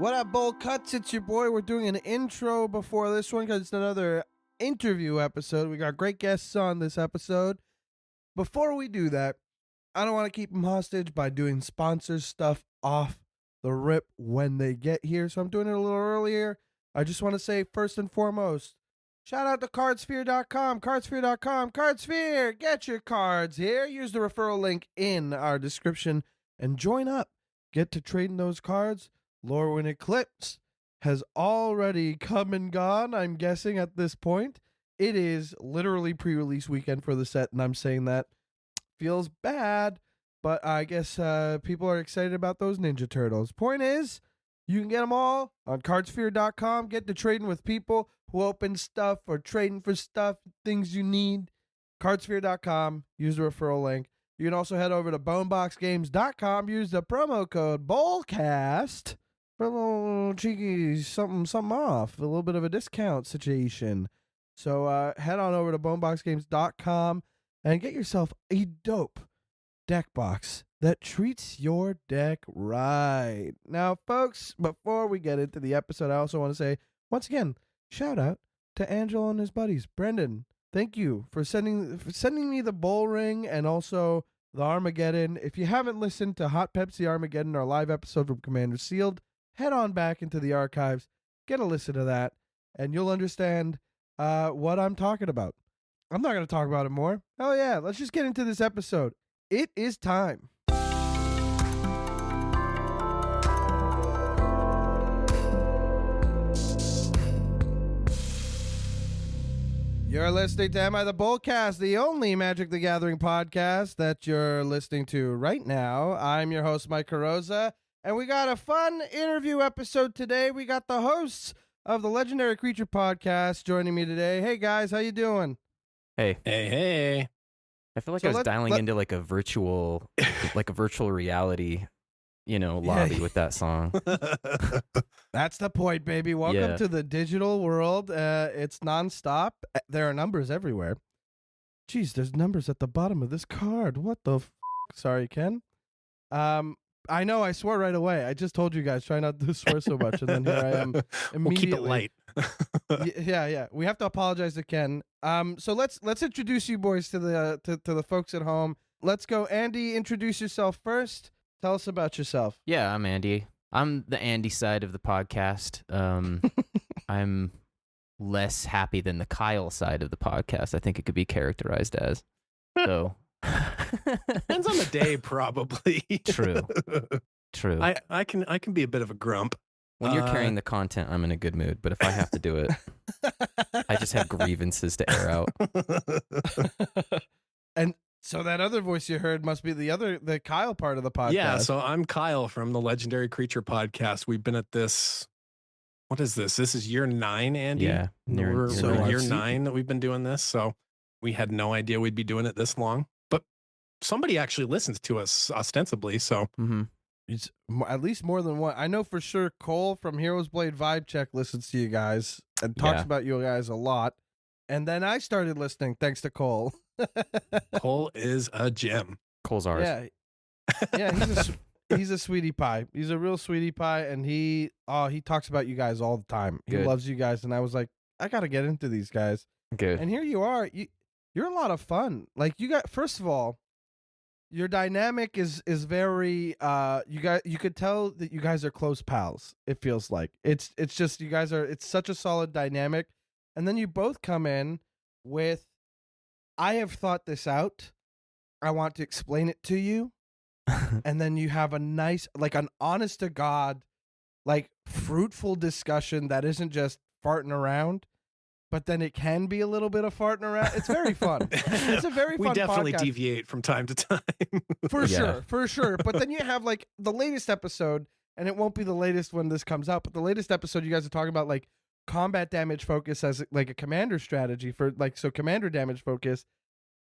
What up, Bolcuts? It's your boy. We're doing an intro before this one because it's another interview episode. We got great guests on this episode. Before we do that, I don't want to keep them hostage by doing sponsor stuff off the rip when they get here, so I'm doing it a little earlier. I just want to say, first and foremost, shout out to cardsphere.com, cardsphere.com, Cardsphere, get your cards here. Use the referral link in our description and join up. Get to trading those cards. Lorwyn Eclipse has already come and gone, I'm guessing, at this point. It is literally pre-release weekend for the set, and I'm saying that feels bad, but I guess people are excited about those Ninja Turtles. Point is, you can get them all on cardsphere.com. Get to trading with people who open stuff or trading for stuff, things you need. Cardsphere.com. Use the referral link. You can also head over to boneboxgames.com. Use the promo code Bolcast for a little cheeky something off, a little bit of a discount situation. So head on over to boneboxgames.com and get yourself a dope deck box that treats your deck right. Now, folks, before we get into the episode, I also want to say, once again, shout out to Angelo and his buddies. Brendan, thank you for sending me the bull ring and also the Armageddon. If you haven't listened to Hot Pepsi Armageddon, our live episode from Commander Sealed, head on back into the archives, get a listen to that, and you'll understand what I'm talking about. I'm not going to talk about it more. Hell yeah, let's just get into this episode. It is time. You're listening to Am I the Bolcast, the only Magic the Gathering podcast that you're listening to right now. I'm your host, Mike Carrozza, and we got a fun interview episode today. We got the hosts of the Legendary Creature podcast joining me today. Hey guys, how you doing? Hey. I feel like I was dialing into like a virtual reality, lobby with that song. That's the point, baby. Welcome to the digital world. It's nonstop. There are numbers everywhere. Jeez, there's numbers at the bottom of this card. What the Sorry, Ken. I know, I swore right away. I just told you guys, try not to swear so much, and then here I am immediately. We'll keep it light. Yeah. We have to apologize to Ken. So let's introduce you boys to the folks at home. Let's go. Andy, introduce yourself first. Tell us about yourself. Yeah, I'm Andy. I'm the Andy side of the podcast. I'm less happy than the Kyle side of the podcast. I think it could be characterized as. So depends on the day, probably. True. I can be a bit of a grump. When you're carrying the content, I'm in a good mood. But if I have to do it, I just have grievances to air out. And so that other voice you heard must be the Kyle part of the podcast. Yeah, so I'm Kyle from the Legendary Creature podcast. We've been at this. What is this? This is year 9, Andy. Yeah, we're year 9 that we've been doing this. So we had no idea we'd be doing it this long. But somebody actually listens to us ostensibly. So it's at least more than one. I know for sure Cole from Heroes Blade Vibe Check listens to you guys and talks about you guys a lot. And then I started listening thanks to Cole. Cole is a gem. Cole's ours. Yeah, he's a sweetie pie. He's a real sweetie pie, and he talks about you guys all the time. He loves you guys, and I was like, I gotta get into these guys. Good. And here you are. You're a lot of fun. Like, you got, first of all, your dynamic is very you could tell that you guys are close pals. It feels like it's just you guys are. It's such a solid dynamic, and then you both come in with, I have thought this out. I want to explain it to you. And then you have a nice, like an honest to God, like fruitful discussion that isn't just farting around, but then it can be a little bit of farting around. It's very fun. It's a very fun podcast. We definitely deviate from time to time. For sure. But then you have like the latest episode, and it won't be the latest when this comes out, but the latest episode you guys are talking about like combat damage focus as like a commander strategy for like, so commander damage focus,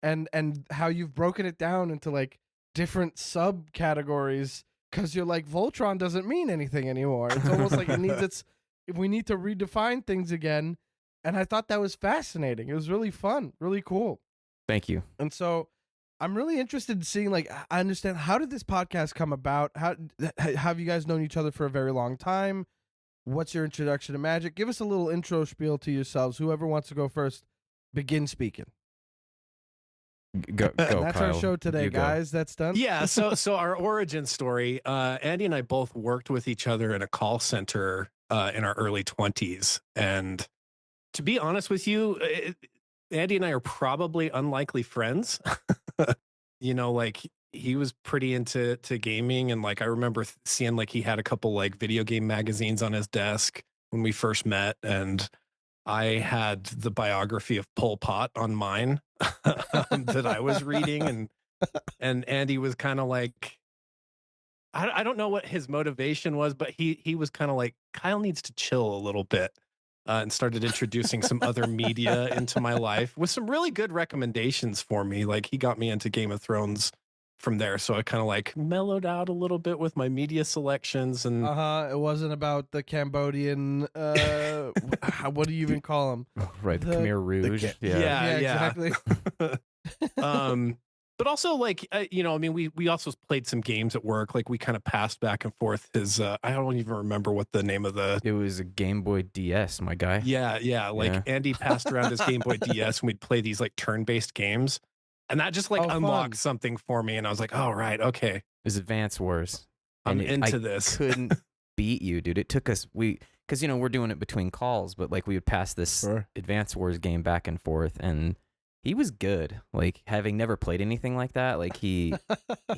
and how you've broken it down into like different subcategories, because you're like, Voltron doesn't mean anything anymore. It's almost like we need to redefine things again. And I thought that was fascinating. It was really fun, really cool. Thank you. And so I'm really interested in seeing, like, I understand, how did this podcast come about? How have you guys known each other for a very long time? What's your introduction to Magic? Give us a little intro spiel to yourselves. Whoever wants to go first, begin speaking. Go, That's Kyle. our show today, You go. guys. That's done. Yeah. So our origin story, Andy and I both worked with each other in a call center in our early 20s. And to be honest with you, Andy and I are probably unlikely friends. You know, like he was pretty into gaming. And like, I remember seeing like he had a couple like video game magazines on his desk when we first met. And I had the biography of Pol Pot on mine that I was reading. And Andy was kind of like, I don't know what his motivation was, but he was kind of like, Kyle needs to chill a little bit. And started introducing some other media into my life with some really good recommendations for me. Like he got me into Game of Thrones from there. So I kind of like mellowed out a little bit with my media selections. And It wasn't about the Cambodian, what do you even call them? Right, the Khmer Rouge. Yeah, exactly. But also like, you know, I mean, we also played some games at work. Like we kind of passed back and forth his, I don't even remember what the name of the. It was a Game Boy DS, my guy. Yeah. Like Andy passed around his Game Boy DS and we'd play these like turn-based games. And that just like unlocked something for me. And I was like, oh, right. Okay. It was Advance Wars. I'm And into I this. couldn't beat you, dude. It took us, because, you know, we're doing it between calls, but like we would pass this Advance Wars game back and forth. And he was good. Like having never played anything like that, like he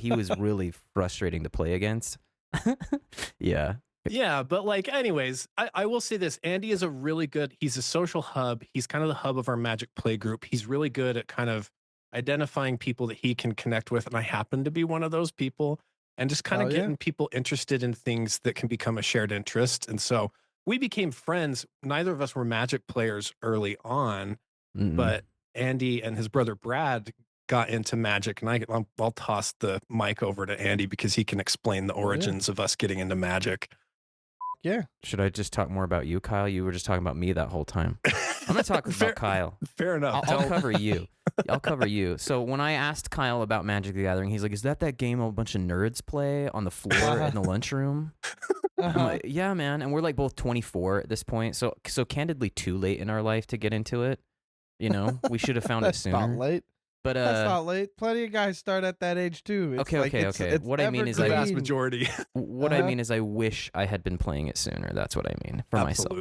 was really frustrating to play against. Yeah. Yeah, but like, anyways, I will say this. Andy is he's a social hub. He's kind of the hub of our Magic play group. He's really good at kind of identifying people that he can connect with. And I happen to be one of those people, and just kind of getting people interested in things that can become a shared interest. And so we became friends. Neither of us were Magic players early on, but Andy and his brother Brad got into Magic, and I'll toss the mic over to Andy because he can explain the origins of us getting into Magic. Yeah. Should I just talk more about you, Kyle? You were just talking about me that whole time. I'm going to talk about Kyle. Fair enough. I'll cover you. I'll cover you. So when I asked Kyle about Magic the Gathering, he's like, is that game a bunch of nerds play on the floor in the lunchroom? I'm like, yeah, man. And we're like both 24 at this point. So candidly too late in our life to get into it. You know, we should have found it sooner. Not late. But that's not late. Plenty of guys start at that age too. It's okay. What I mean is, the vast majority. What I mean is, I wish I had been playing it sooner. That's what I mean for myself.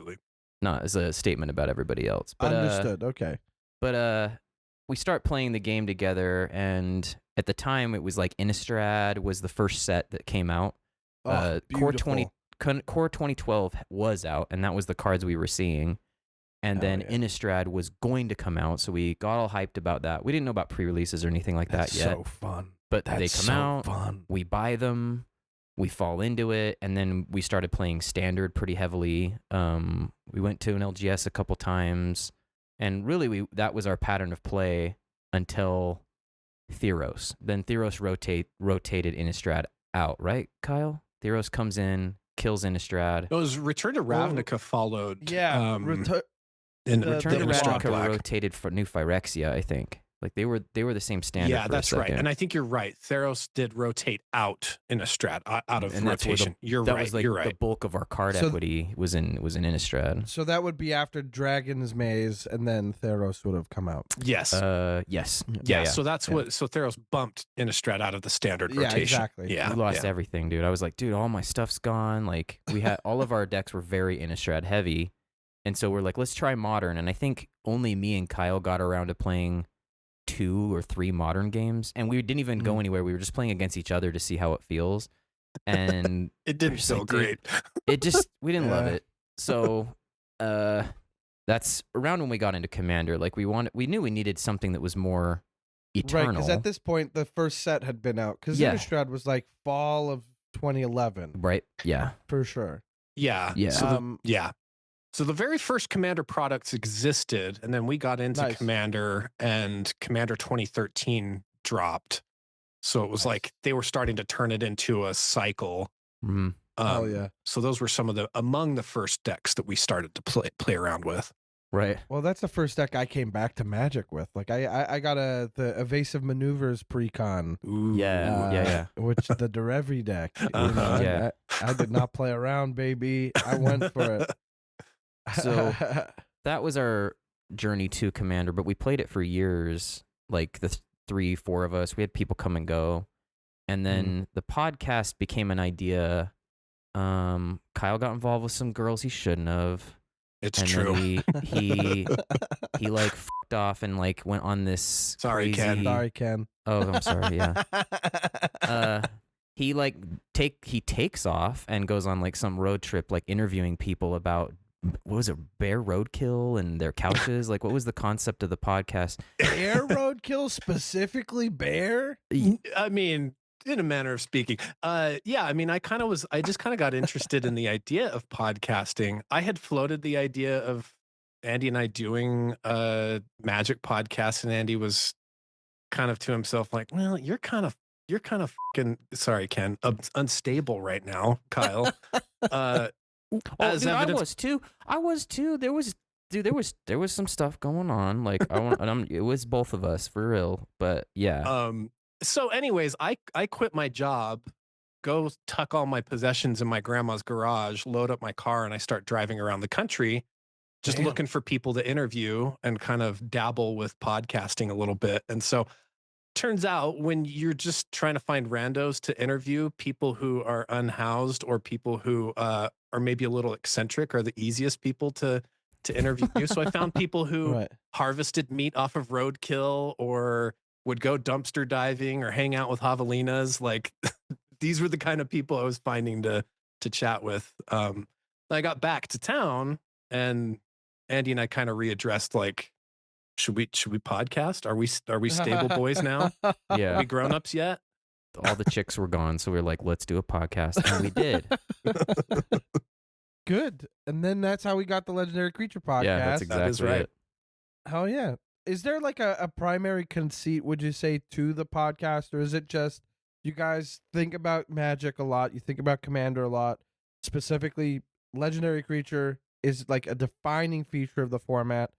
Not as a statement about everybody else. But understood. Okay. But we start playing the game together, and at the time, it was like Innistrad was the first set that came out. Core 2012 was out, and that was the cards we were seeing. And then Innistrad was going to come out, so we got all hyped about that. We didn't know about pre-releases or anything like that yet. So fun. But they come out, we buy them, we fall into it, and then we started playing Standard pretty heavily. We went to an LGS a couple times, and really that was our pattern of play until Theros. Then Theros rotated Innistrad out, right, Kyle? Theros comes in, kills Innistrad. It was Return to Ravnica followed. Yeah. Return to Ravnica rotated for New Phyrexia, I think. Like they were the same standard. Yeah, that's right. And I think you're right. Theros did rotate out Innistrad out of rotation. You're right. That was like the bulk of our card equity was in Innistrad. So that would be after Dragon's Maze, and then Theros would have come out. Yes. Yes. Yeah. So that's what. So Theros bumped Innistrad out of the standard rotation. Exactly. Yeah. We lost everything, dude. I was like, dude, all my stuff's gone. Like we had all of our decks were very Innistrad heavy, and so we're like, let's try Modern. And I think only me and Kyle got around to playing 2 or 3 Modern games, and we didn't even go anywhere. We were just playing against each other to see how it feels, and it didn't feel great. We didn't love it. So that's around when we got into Commander. Like we knew we needed something that was more eternal. Right, because at this point the first set had been out. Because Innistrad was like fall of 2011. Right. Yeah. For sure. Yeah. Yeah. So the very first Commander products existed, and then we got into Commander, and Commander 2013 dropped. So it was like they were starting to turn it into a cycle. Oh yeah. So those were among the first decks that we started to play around with. Right. Well, that's the first deck I came back to Magic with. Like I got the Evasive Maneuvers Precon. Ooh. Yeah. Which the Derevi deck. Uh-huh. Yeah. I did not play around, baby. I went for it. So that was our journey to Commander, but we played it for years. Like the 3-4 of us, we had people come and go, and then the podcast became an idea. Kyle got involved with some girls he shouldn't have. It's and true. Then he like fucked off and like went on this Sorry, crazy... Ken. Sorry, Ken. Oh, I'm sorry. Yeah. He like takes off and goes on like some road trip, like interviewing people about, what was it, bear roadkill and their couches? Like, what was the concept of the podcast? Bear roadkill, specifically bear? I mean, in a manner of speaking. Yeah, I mean, I just kind of got interested in the idea of podcasting. I had floated the idea of Andy and I doing a Magic podcast, and Andy was kind of to himself like, well, you're kind of fucking, sorry, Ken, unstable right now, Kyle. Oh, dude, I was too. There was some stuff going on. Like it was both of us for real. But yeah. So anyways, I quit my job, go tuck all my possessions in my grandma's garage, load up my car, and I start driving around the country, just looking for people to interview and kind of dabble with podcasting a little bit. And so turns out when you're just trying to find randos to interview, people who are unhoused or people who are maybe a little eccentric are the easiest people to interview. So I found people who harvested meat off of roadkill or would go dumpster diving or hang out with javelinas. Like these were the kind of people I was finding to chat with. I got back to town and Andy and I kind of readdressed, like, should we podcast? Are we stable boys now? Yeah. Are we grown-ups yet? All the chicks were gone, so we were like, let's do a podcast, and we did. Good. And then that's how we got the Legendary Creature podcast. Yeah, that's exactly That is right. it. Hell yeah. Is there like a primary conceit, would you say, to the podcast, or is it just you guys think about Magic a lot, you think about Commander a lot, specifically Legendary Creature is like a defining feature of the format?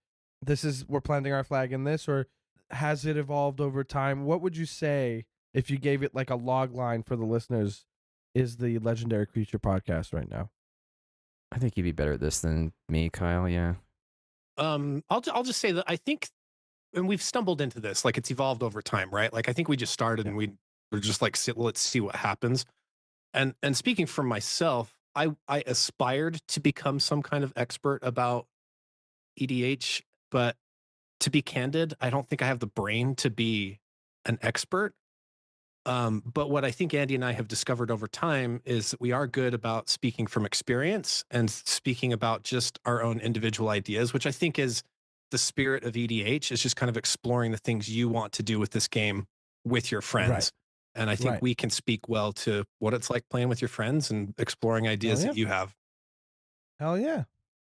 We're planting our flag in this, or has it evolved over time? What would you say, if you gave it like a log line for the listeners, is the Legendary Creature podcast right now? I think you'd be better at this than me, Kyle. Yeah. I'll just say that I think, and we've stumbled into this, like it's evolved over time, right? Like I think we just started and we're just like, let's see what happens. And speaking for myself, I aspired to become some kind of expert about EDH, but to be candid, I don't think I have the brain to be an expert. But what I think Andy and I have discovered over time is that we are good about speaking from experience and speaking about just our own individual ideas, which I think is the spirit of EDH, is just kind of exploring the things you want to do with this game with your friends. Right. And I think we can speak well to what it's like playing with your friends and exploring ideas that you have. Hell yeah.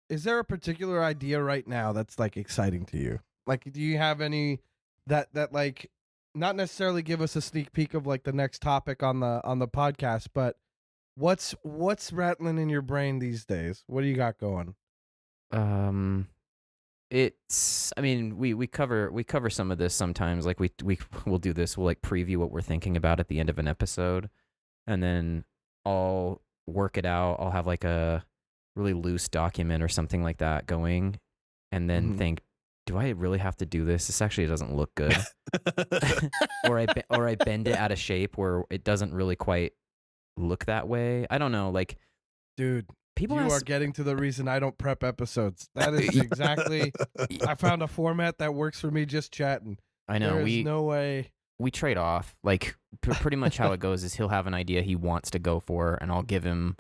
Is there a particular idea right now that's like exciting to you? Like, do you have any that like, not necessarily give us a sneak peek of like the next topic on the podcast, but what's rattling in your brain these days? What do you got going? I mean, we cover some of this sometimes. Like we'll do this. We'll like preview what we're thinking about at the end of an episode, and then I'll work it out. I'll have like a really loose document or something like that going, and then think, do I really have to do this? This actually doesn't look good. or I bend it out of shape where it doesn't really quite look that way. I don't know. Like, dude, people are getting to the reason I don't prep episodes. That is exactly. I found a format that works for me, just chatting. I know. There's no way. We trade off. Like pretty much how it goes is he'll have an idea he wants to go for, and I'll give him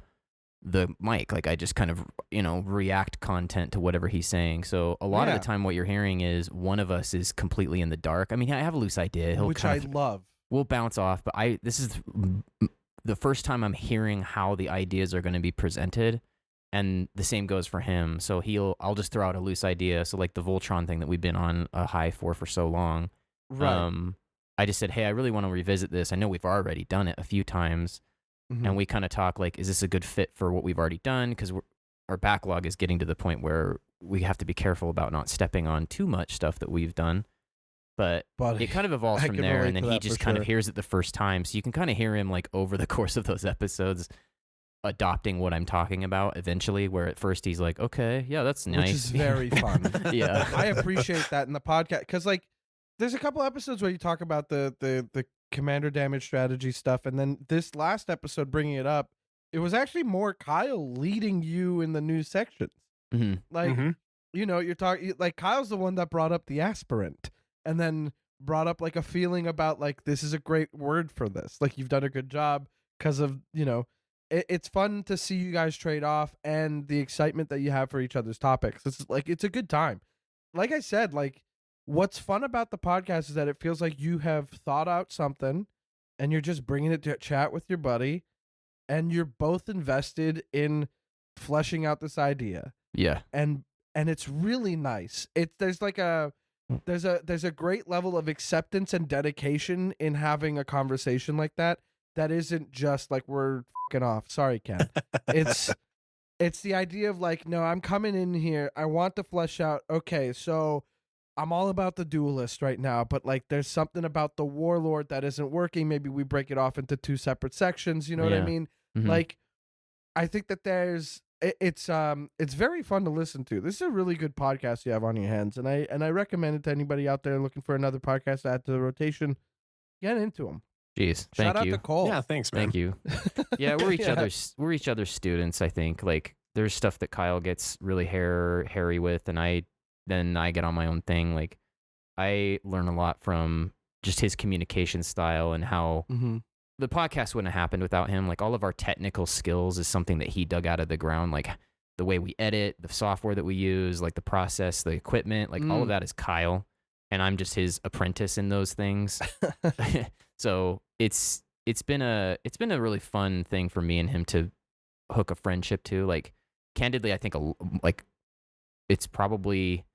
the mic. Like I just kind of, react content to whatever he's saying. So a lot of the time what you're hearing is one of us is completely in the dark. I mean, I have a loose idea. Which I love. We'll bounce off, but this is the first time I'm hearing how the ideas are going to be presented, and the same goes for him. So I'll just throw out a loose idea. So like the Voltron thing that we've been on a high for so long. Right. I just said, hey, I really want to revisit this. I know we've already done it a few times. And we kind of talk like, is this a good fit for what we've already done? Because our backlog is getting to the point where we have to be careful about not stepping on too much stuff that we've done. But it kind of evolves I from can there, relate and then to he that for just kind of sure. hears it the first time. So you can kind of hear him like over the course of those episodes adopting what I'm talking about eventually, where at first he's like, okay, yeah, that's nice. Which is very fun. Yeah. I appreciate that in the podcast because, like, there's a couple episodes where you talk about the commander damage strategy stuff, and then this last episode bringing it up, it was actually more Kyle leading you in the news sections. Mhm. Like, you know, you're talking like Kyle's the one that brought up the aspirant, and then brought up like a feeling about like this is a great word for this. Like you've done a good job because of it's fun to see you guys trade off and the excitement that you have for each other's topics. It's a good time. Like I said, like what's fun about the podcast is that it feels like you have thought out something and you're just bringing it to chat with your buddy and you're both invested in fleshing out this idea. Yeah. And it's really nice. There's a great level of acceptance and dedication in having a conversation like that isn't just like we're fucking off. Sorry, Ken. It's the idea of like, no, I'm coming in here. I want to flesh out. Okay, so I'm all about the duelist right now, but like there's something about the warlord that isn't working. Maybe we break it off into two separate sections. You know what I mean? Mhm. Like, I think that it's very fun to listen to. This is a really good podcast you have on your hands, and I recommend it to anybody out there looking for another podcast to add to the rotation. Get into them. Jeez, Shout thank out you. to Cole. Yeah, thanks, man. Thank you. Yeah, we're each other's students. I think like there's stuff that Kyle gets really hairy with, and I get on my own thing. Like I learn a lot from just his communication style and how the podcast wouldn't have happened without him. Like all of our technical skills is something that he dug out of the ground. Like the way we edit, the software that we use, like the process, the equipment, like all of that is Kyle, and I'm just his apprentice in those things. So it's been a really fun thing for me and him to hook a friendship to. Like candidly, I think like it's probably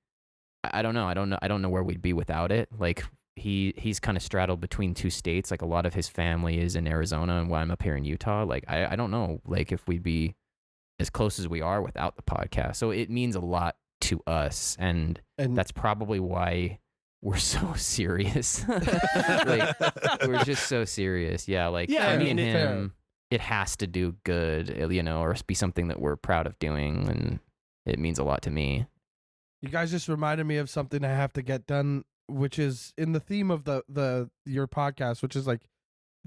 I don't know where we'd be without it. Like he's kind of straddled between two states. Like a lot of his family is in Arizona, and while I'm up here in Utah, like I don't know like if we'd be as close as we are without the podcast. So it means a lot to us, and that's probably why we're so serious. Like we're just so serious. Yeah, like Yeah, me I and mean, him, it has to do good, or be something that we're proud of doing, and it means a lot to me. You guys just reminded me of something I have to get done, which is in the theme of your podcast, which is like,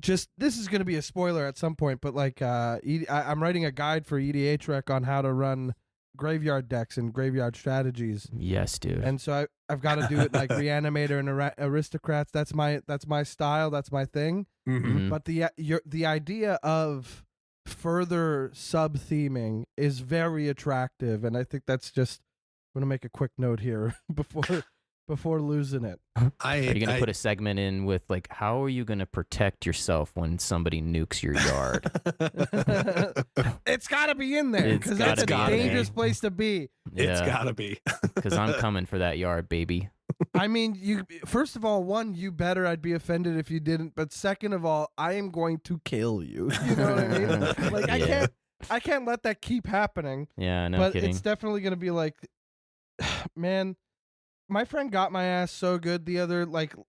just this is going to be a spoiler at some point, but like I'm writing a guide for EDH Rec on how to run graveyard decks and graveyard strategies. Yes, dude. And so I've got to do it like Reanimator and Aristocrats. That's my style. That's my thing. Mm-hmm. But the idea of further sub theming is very attractive, and I think that's just. I'm gonna make a quick note here before losing it. Are you gonna put a segment in with like, how are you gonna protect yourself when somebody nukes your yard? It's gotta be in there because that's a dangerous place to be. It's gotta be. Because I'm coming for that yard, baby. I mean, you. First of all, one, you better. I'd be offended if you didn't. But second of all, I am going to kill you. You know what I mean? Like I can't let that keep happening. Yeah, no but kidding. It's definitely gonna be like. Man, my friend got my ass so good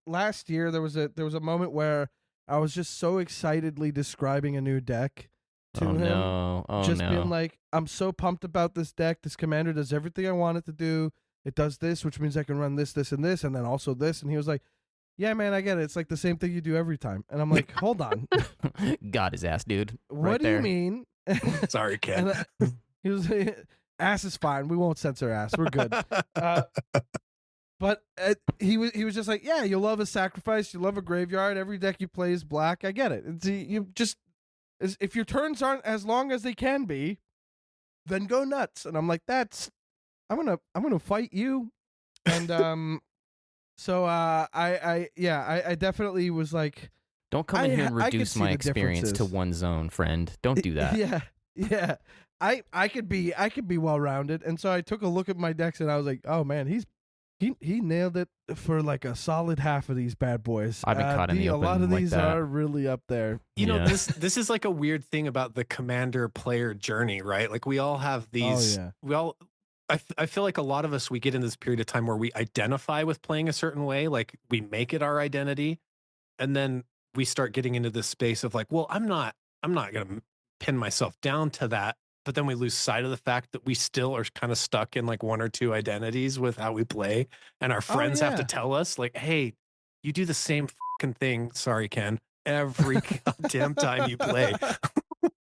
last year. There was a moment where I was just so excitedly describing a new deck to him. Being like, I'm so pumped about this deck. This commander does everything I want it to do. It does this, which means I can run this, this, and this, and then also this. And he was like, yeah, man, I get it. It's like the same thing you do every time. And I'm like, hold on. Got his ass, dude. What do you mean? Sorry, Ken. He was ass is fine. We won't censor ass. We're good. But he was just like, yeah, you love a sacrifice. You love a graveyard. Every deck you play is black. I get it. If your turns aren't as long as they can be, then go nuts. And I'm like, I'm gonna fight you. And so I definitely was like, don't come in here and reduce my experience to one zone, friend. Don't do that. Yeah. I could be well rounded, and so I took a look at my decks and I was like, oh man, he nailed it for like a solid half of these bad boys. I've been caught in the open. A lot of like these that. are really up there. You know, this is like a weird thing about the commander player journey, right? Like we all have these. Oh, yeah. I feel like a lot of us, we get in this period of time where we identify with playing a certain way, like we make it our identity, and then we start getting into this space of like, well, I'm not going to pin myself down to that. But then we lose sight of the fact that we still are kind of stuck in like one or two identities with how we play, and our friends have to tell us like, hey, you do the same fucking thing. Sorry, Ken. Every goddamn time you play.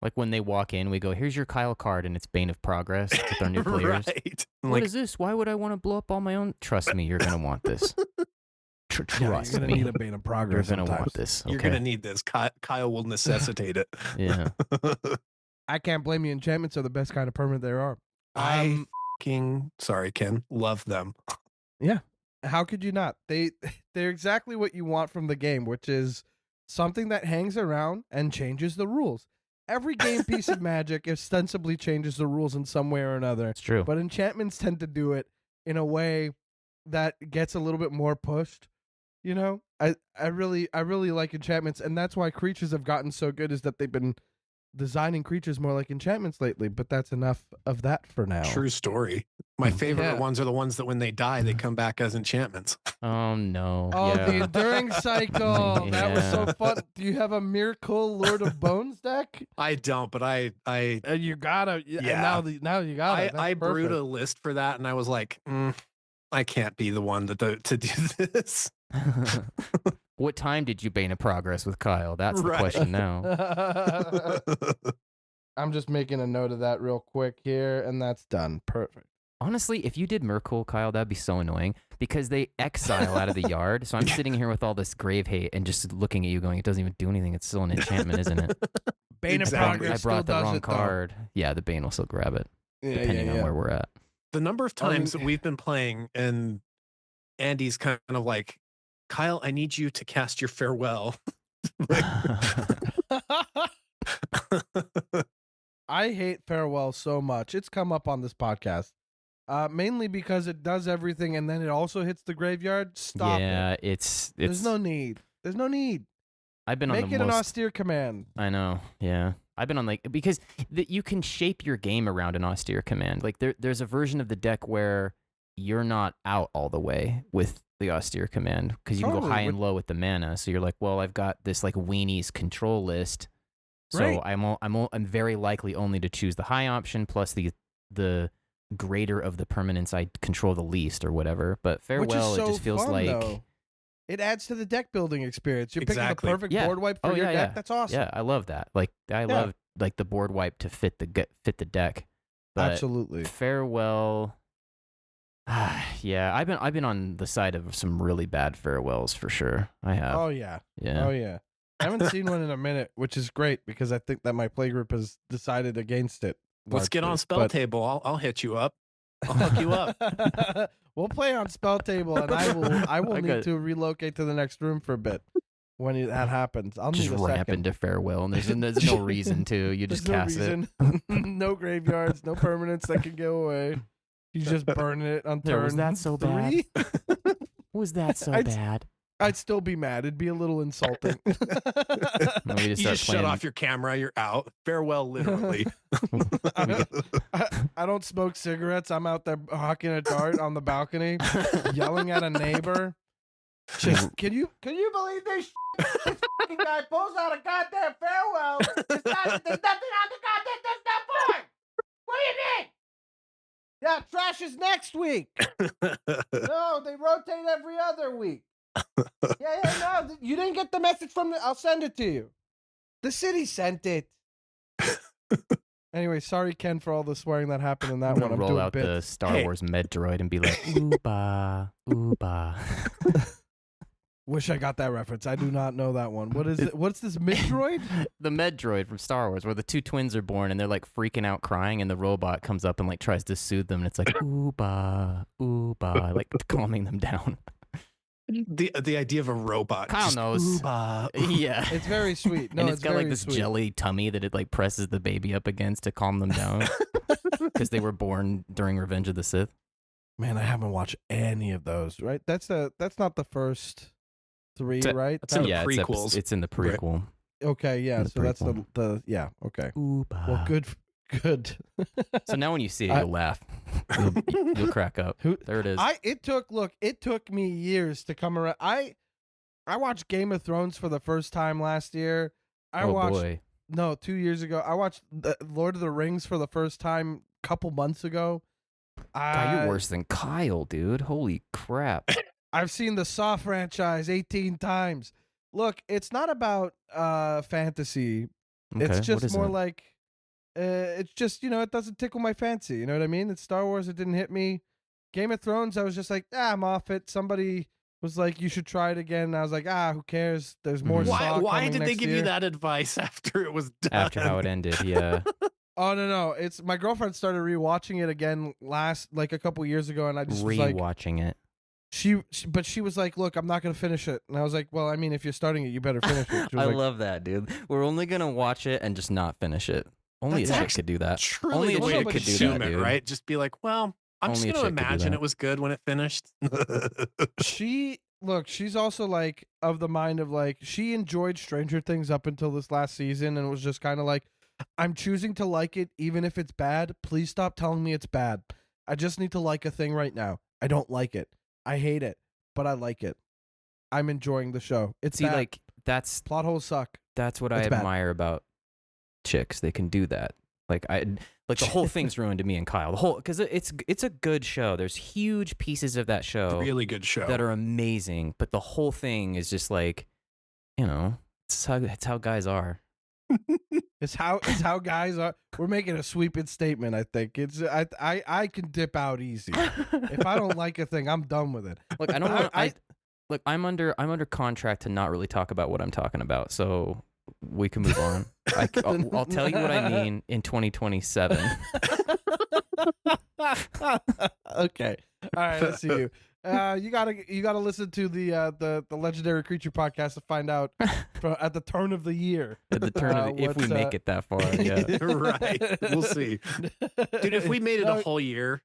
Like when they walk in, we go, here's your Kyle card, and it's Bane of Progress with our new players. Right. What is this? Why would I want to blow up all my own? Trust me, you're going to want this. Trust you're gonna me. need a Bane of Progress. You're going to want this. Okay? You're going to need this. Kyle will necessitate it. Yeah. I can't blame you. Enchantments are the best kind of permanent there are. Sorry, Ken, love them. Yeah. How could you not? They're exactly what you want from the game, which is something that hangs around and changes the rules. Every game piece of Magic ostensibly changes the rules in some way or another. It's true. But enchantments tend to do it in a way that gets a little bit more pushed. You know, I really like enchantments, and that's why creatures have gotten so good, is that they've been designing creatures more like enchantments lately. But that's enough of that for now. True story. My favorite ones are the ones that when they die, they come back as enchantments. Oh, no. Oh, yeah. the Enduring Cycle. That was so fun. Do you have a Miracle Lord of Bones deck? I don't, but I you gotta. Yeah. Now you got it. I brewed a list for that, and I was like, I can't be the one to do this. What time did you Bane of Progress with Kyle? That's the question now. I'm just making a note of that real quick here, and that's done. Perfect. Honestly, if you did Merkle, Kyle, that'd be so annoying because they exile out of the yard. So I'm sitting here with all this grave hate and just looking at you going, it doesn't even do anything. It's still an enchantment, isn't it? Bane of Progress. I brought the wrong though. card. Yeah, the Bane will still grab it, depending on where we're at. The number of times that we've been playing and Andy's kind of like, Kyle, I need you to cast your farewell. I hate farewell so much. It's come up on this podcast. Mainly because it does everything and then it also hits the graveyard. Stop it. It's There's no need. There's no need. I've been Make on the it an most austere command. I know. Yeah. I've been on because you can shape your game around an austere command. Like there's a version of the deck where you're not out all the way with the austere command because you can go high and low with the mana. So you're like, well, I've got this like weenies control list. So Right. I'm very likely only to choose the high option plus the greater of the permanents I control the least or whatever. But farewell, Which is so it just feels fun, like though. It adds to the deck building experience. You're picking Exactly. the perfect Yeah. board wipe for your deck. That's awesome. Yeah, I love that. Like I love like the board wipe to fit the deck. But Absolutely. farewell. Yeah, I've been on the side of some really bad farewells for sure. I have. Oh yeah. Yeah. Oh yeah. I haven't seen one in a minute, which is great because I think that my playgroup has decided against it. Let's get on spell table. I'll hit you up. I'll hook you up. We'll play on spell table, and I will need to relocate to the next room for a bit when that happens. I'll just need a ramp second. into farewell, and there's no reason to. You just There's cast no it. No graveyards, no permanents that can go away. You just burning it on turn. Was that so bad? 3? Was that so bad? I'd still be mad. It'd be a little insulting. You just shut off your camera. You're out. Farewell, literally. I don't smoke cigarettes. I'm out there hawking a dart on the balcony, yelling at a neighbor. Just, can you believe this? This fucking guy pulls out a goddamn farewell. There's nothing on the goddamn. There's no board. What do you mean? Yeah, trash is next week. No, they rotate every other week. No, you didn't get the message from I'll send it to you. The city sent it. Anyway, sorry, Ken, for all the swearing that happened in that one. I'm roll doing out bits. the Star Wars Metroid and be like, ooba, ooba. Wish I got that reference. I do not know that one. What is it? What's this Metroid? The Metroid from Star Wars, where the two twins are born and they're like freaking out, crying, and the robot comes up and like tries to soothe them, and it's like ooba, ooba, like calming them down. The idea of a robot. Kyle knows. Ooba. Yeah, It's very sweet. No, and it's got very like this sweet. jelly tummy that it like presses the baby up against to calm them down because they were born during Revenge of the Sith. Man, I haven't watched any of those. Right? That's not the first 3, right? It's in the prequels. It's in the prequel. Okay, yeah. The So that's prequel. the yeah. Okay. Ooba. Well, Good. So now when you see it, you'll laugh. You'll crack up. There it is. It took me years to come around. I watched Game of Thrones for the first time last year. Boy. No, 2 years ago. I watched Lord of the Rings for the first time a couple months ago. God, you're worse than Kyle, dude. Holy crap. I've seen the Saw franchise 18 times. Look, it's not about fantasy. Okay, It's what just is more it? like it's just, it doesn't tickle my fancy. You know what I mean? It's Star Wars. It didn't hit me. Game of Thrones, I was just like, I'm off it. Somebody was like, you should try it again. And I was like, who cares? There's more Saw Why coming did they next give year. you that advice after it was done? After how it ended, yeah. Oh, no. It's my girlfriend started rewatching it again a couple years ago. And I just was like, Rewatching it. but she was like, look, I'm not going to finish it. And I was like, well, I mean, if you're starting it, you better finish it. She was I like, love that, dude. We're only going to watch it and just not finish it. Only a That's chick could do that. Truly Only the a way to chick could do consume that, it, dude. right? Just be like, well, I'm Only a just going to chick could do imagine that. it was good when it finished. she's also like of the mind of like, she enjoyed Stranger Things up until this last season and was just kind of like, I'm choosing to like it even if it's bad. Please stop telling me it's bad. I just need to like a thing right now. I don't like it. I hate it, but I like it. I'm enjoying the show. It's bad. like that's Plot holes suck. that's what I It's bad. admire about chicks. They can do that. The whole thing's ruined to me and Kyle. The whole because it's a good show. There's huge pieces of that show Really good show. that are amazing, but the whole thing is just like, it's how guys are. It's how guys are. We're making a sweeping statement. I think it's I can dip out easy. If I don't like a thing, I'm done with it. Look, I don't want. Look, I'm under contract to not really talk about what I'm talking about, so we can move on. I'll tell you what I mean in 2027. Okay. All right. Let's see you. You gotta listen to the Legendary Creature podcast to find out at the turn of the year. At the turn of if we make it that far, yeah. Right. We'll see. Dude, if we made it a whole year.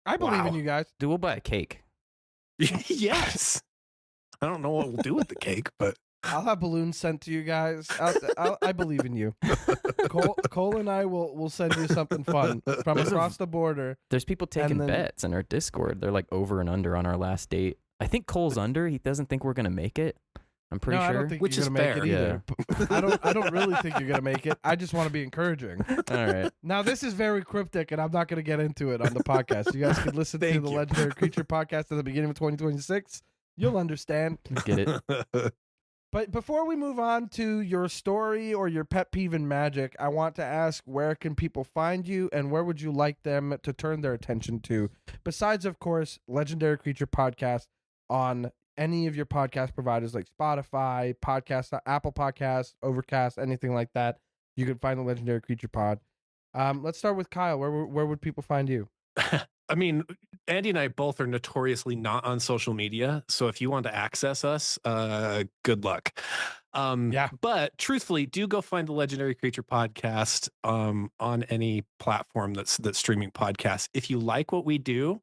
I believe in Wow. you guys. Dude, we'll buy a cake. Yes. I don't know what we'll do with the cake, but I'll have balloons sent to you guys. I believe in you. Cole and I will send you something fun from across the border. There's people taking then- bets in our Discord. They're like over and under on our last date. I think Cole's under. He doesn't think we're gonna make it. I'm pretty No, sure. I don't think Which you're is gonna make fair. it either. I don't really think you're gonna make it. I just want to be encouraging. All right. Now this is very cryptic, and I'm not gonna get into it on the podcast. You guys can listen to Thank the you. Legendary Creature podcast at the beginning of 2026. You'll understand. Get it? But before we move on to your story or your pet peeve in Magic, I want to ask, where can people find you and where would you like them to turn their attention to? Besides, of course, Legendary Creature Podcast on any of your podcast providers like Spotify, Apple Podcasts, Overcast, anything like that. You can find the Legendary Creature Pod. Let's start with Kyle. Where would people find you? I mean, Andy and I both are notoriously not on social media. So if you want to access us, good luck. Yeah. But truthfully, do go find the Legendary Creature podcast on any platform that's streaming podcasts. If you like what we do,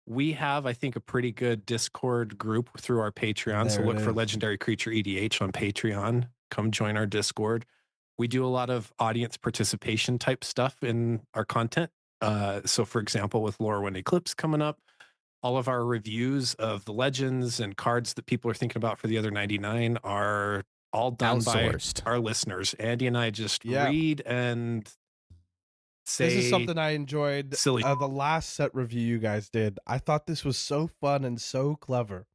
we have, I think, a pretty good Discord group through our Patreon. So There it look for is. Legendary Creature EDH on Patreon. Come join our Discord. We do a lot of audience participation type stuff in our content. So for example, with Lorwyn Eclipse coming up, all of our reviews of the legends and cards that people are thinking about for the other 99 are all done Outsourced. by our listeners. Andy and I just read and say This is something I enjoyed. silly. The last set review you guys did. I thought this was so fun and so clever.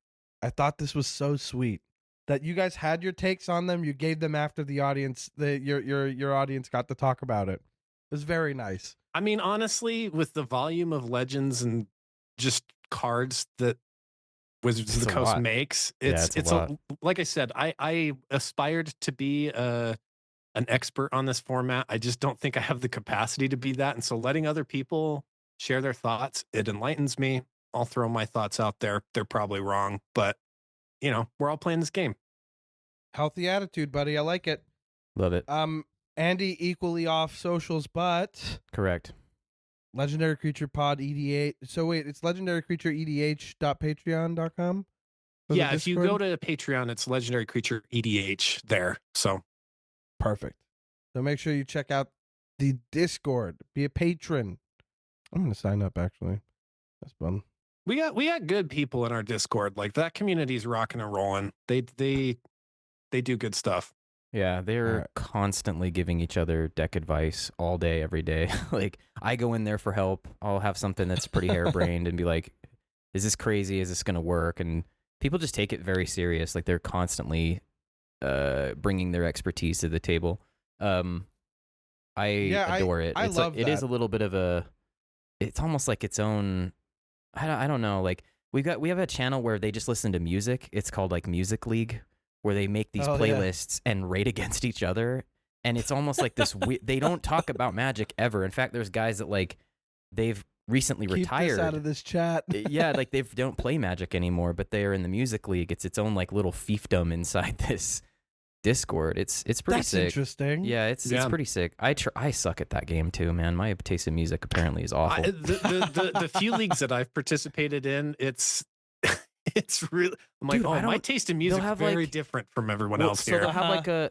I thought this was so sweet that you guys had your takes on them. You gave them after the audience. Your audience got to talk about it. It was very nice. I mean, honestly, with the volume of legends and just cards that Wizards of It's the a Coast lot. makes, Yeah, it's it's a lot. like I said, I aspired to be an expert on this format. I just don't think I have the capacity to be that. And so letting other people share their thoughts, it enlightens me. I'll throw my thoughts out there. They're probably wrong, but we're all playing this game. Healthy attitude, buddy. I like it. Love it. Andy equally off socials, but Correct. Legendary Creature Pod EDH. So wait, it's Legendary Creature EDH.patreon.com? Yeah, if you go to Patreon, it's Legendary Creature EDH there. So Perfect. So make sure you check out the Discord. Be a patron. I'm gonna sign up actually. That's fun. We got good people in our Discord. Like that community's rocking and rolling. They do good stuff. Yeah, they're constantly giving each other deck advice all day, every day. Like I go in there for help. I'll have something that's pretty harebrained and be like, "Is this crazy? Is this gonna work?" And people just take it very serious. Like they're constantly bringing their expertise to the table. I adore it. I love it that. is a little bit of a. It's almost like its own. I don't know. Like we have a channel where they just listen to music. It's called like Music League, where they make these playlists and rate against each other. And it's almost like this. They don't talk about Magic ever. In fact, there's guys that like they've recently retired. Keep this out of this chat. Yeah, like they don't play Magic anymore, but they are in the Music League. It's its own like little fiefdom inside this Discord. It's pretty That's sick. interesting. Yeah, it's pretty sick. I suck at that game too, man. My taste in music apparently is awful. The few leagues that I've participated in, it's really. I'm like, Dude, my taste in music is very different from everyone else here. So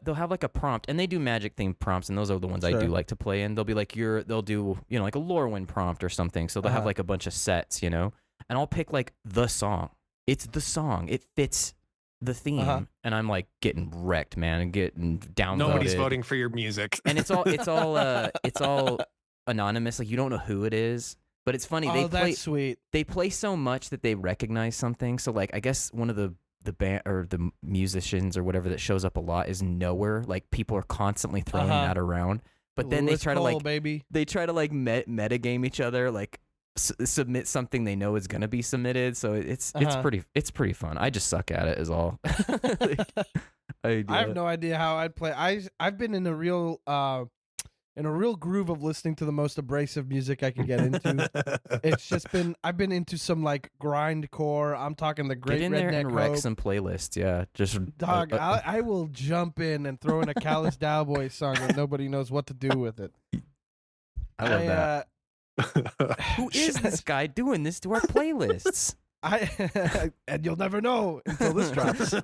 they'll have like a prompt, and they do Magic themed prompts, and those are the ones I do like to play in. They'll be like they'll do like a Lorwyn prompt or something. So they'll have like a bunch of sets, and I'll pick like the song. It's the song. It fits the theme, and I'm like getting wrecked, man, and getting downvoted. Nobody's voting for your music, and it's all anonymous. Like you don't know who it is, but it's funny. That's sweet. They play so much that they recognize something. So like I guess one of the band or the musicians or whatever that shows up a lot is Nowhere. Like people are constantly throwing that around, but then they try to metagame each other, like submit something they know is gonna be submitted. So it's pretty fun. I just suck at it is all. I have no idea how I'd play. I've been in a real groove of listening to the most abrasive music I can get into. It's just been I've been into some like grindcore. I'm talking the Great Get in Redneck there and wreck Hope. some playlists. Yeah, just Dog, I will jump in and throw in a Callous Cowboy song and nobody knows what to do with it. I love that. Who is this guy doing this to our playlists? And you'll never know until this drops.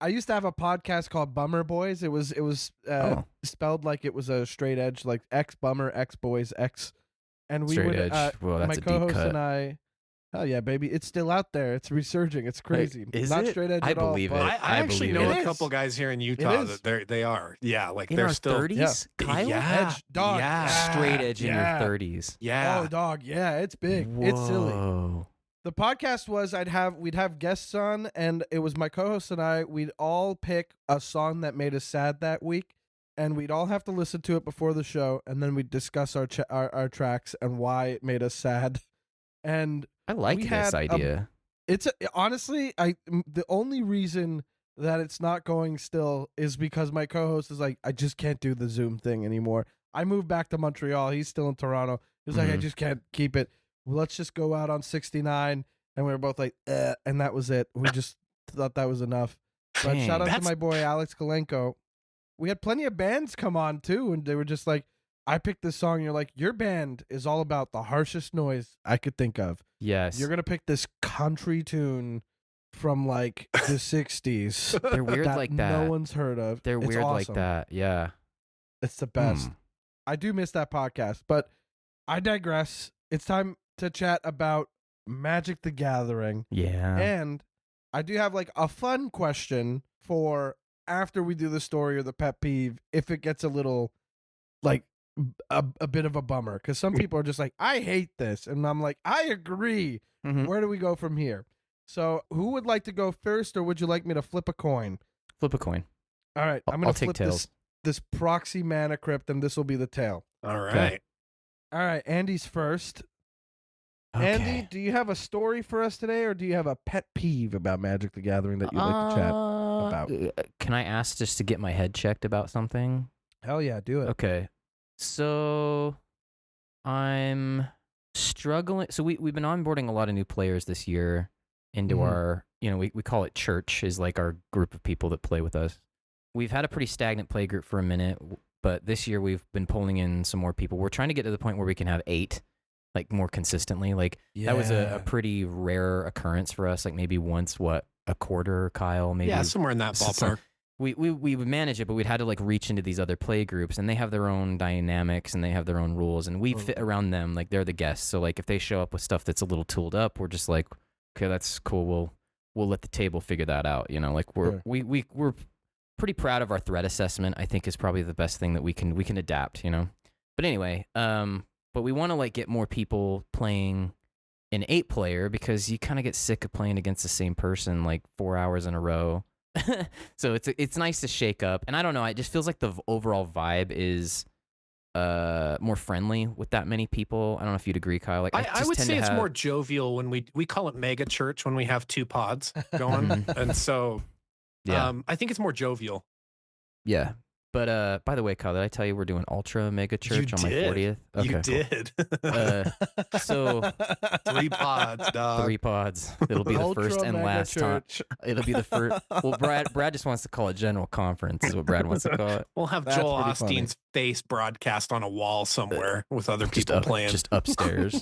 I used to have a podcast called Bummer Boys. It was spelled like it was a straight edge, like X Bummer, X Boys, X. And we straight would, edge. Well, that's my a deep co-host cut. and I. Oh yeah, baby! It's still out there. It's resurging. It's crazy. Is Not it? straight edge I at all. believe but it. I actually know it. a couple guys here in Utah that they are. Yeah, like in they're our still 30s. Kyle? Yeah, Edge, dog. yeah. Straight edge in your 30s. Yeah. Oh, dog. Yeah, it's big. Whoa. It's silly. The podcast was we'd have guests on, and it was my co-host and I. We'd all pick a song that made us sad that week, and we'd all have to listen to it before the show, and then we'd discuss our tracks and why it made us sad. And I like this idea. Honestly, the only reason that it's not going still is because my co-host is like, I just can't do the Zoom thing anymore. I moved back to Montreal. He's still in Toronto. He's like, I just can't keep it. Let's just go out on 69. And we were both like, and that was it. We just thought that was enough. But Dang, shout out to my boy Alex Kalenko. We had plenty of bands come on too, and they were just like, I picked this song. You're like, your band is all about the harshest noise I could think of. Yes. You're gonna pick this country tune from like the 60s. They're weird that like that. No one's heard of. They're It's weird like awesome. that. Yeah. It's the best. I do miss that podcast, but I digress. It's time to chat about Magic the Gathering. Yeah. And I do have like a fun question for after we do the story or the pet peeve, if it gets a little like a bit of a bummer, because some people are just like, I hate this, and I'm like, I agree. Where do we go from here? So who would like to go first, or would you like me to flip a coin? Flip a coin. All right, I'm gonna flip take tails. this proxy mana crypt, and this will be the tail. All right. Okay. All right, Andy's first. Okay. Andy, do you have a story for us today, or do you have a pet peeve about Magic the Gathering that you'd like to chat about? Can I ask just to get my head checked about something? Hell yeah, do it. Okay. So I'm struggling. So we've been onboarding a lot of new players this year into our, we call it church, is like our group of people that play with us. We've had a pretty stagnant play group for a minute, but this year we've been pulling in some more people. We're trying to get to the point where we can have 8, like more consistently. Like that was a pretty rare occurrence for us. Like maybe once, a quarter, Kyle, maybe. Yeah, somewhere in that ballpark. we would manage it, but we'd had to like reach into these other play groups, and they have their own dynamics and they have their own rules, and we fit around them. Like they're the guests, so like if they show up with stuff that's a little tooled up, we're just like, okay, that's cool. We'll let the table figure that out. You know, like we're pretty proud of our threat assessment. I think is probably the best thing that we can adapt. You know, but anyway, but we want to like get more people playing an 8-player because you kind of get sick of playing against the same person like 4 hours in a row. So it's nice to shake up, and I don't know, it just feels like the overall vibe is more friendly with that many people. I don't know if you'd agree, Kyle. Like I would say it's more jovial when we call it mega church when we have 2 pods going, and so I think it's more jovial. Yeah. But by the way, Kyle, did I tell you we're doing Ultra Mega Church on my 40th? Okay, you did. So 3 pods, dog. 3 pods. It'll be the Ultra first and Mega last time. Church. It'll be the first. Well, Brad just wants to call it General Conference, is what Brad wants to call it. We'll have That's Joel pretty Osteen's face broadcast on a wall somewhere with other people playing. Just upstairs.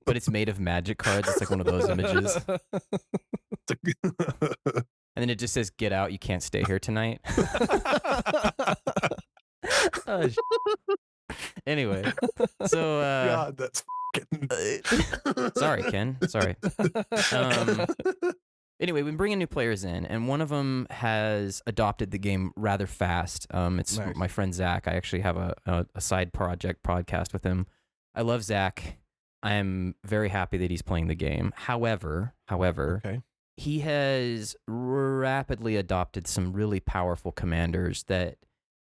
But it's made of magic cards. It's like one of those images. And then it just says, "Get out! You can't stay here tonight." Oh, anyway, so God, that's sorry, Ken. Sorry. Anyway, we've been bringing new players in, and one of them has adopted the game rather fast. It's Nice. my friend Zach. I actually have a side project podcast with him. I love Zach. I am very happy that he's playing the game. However, Okay. he has rapidly adopted some really powerful commanders that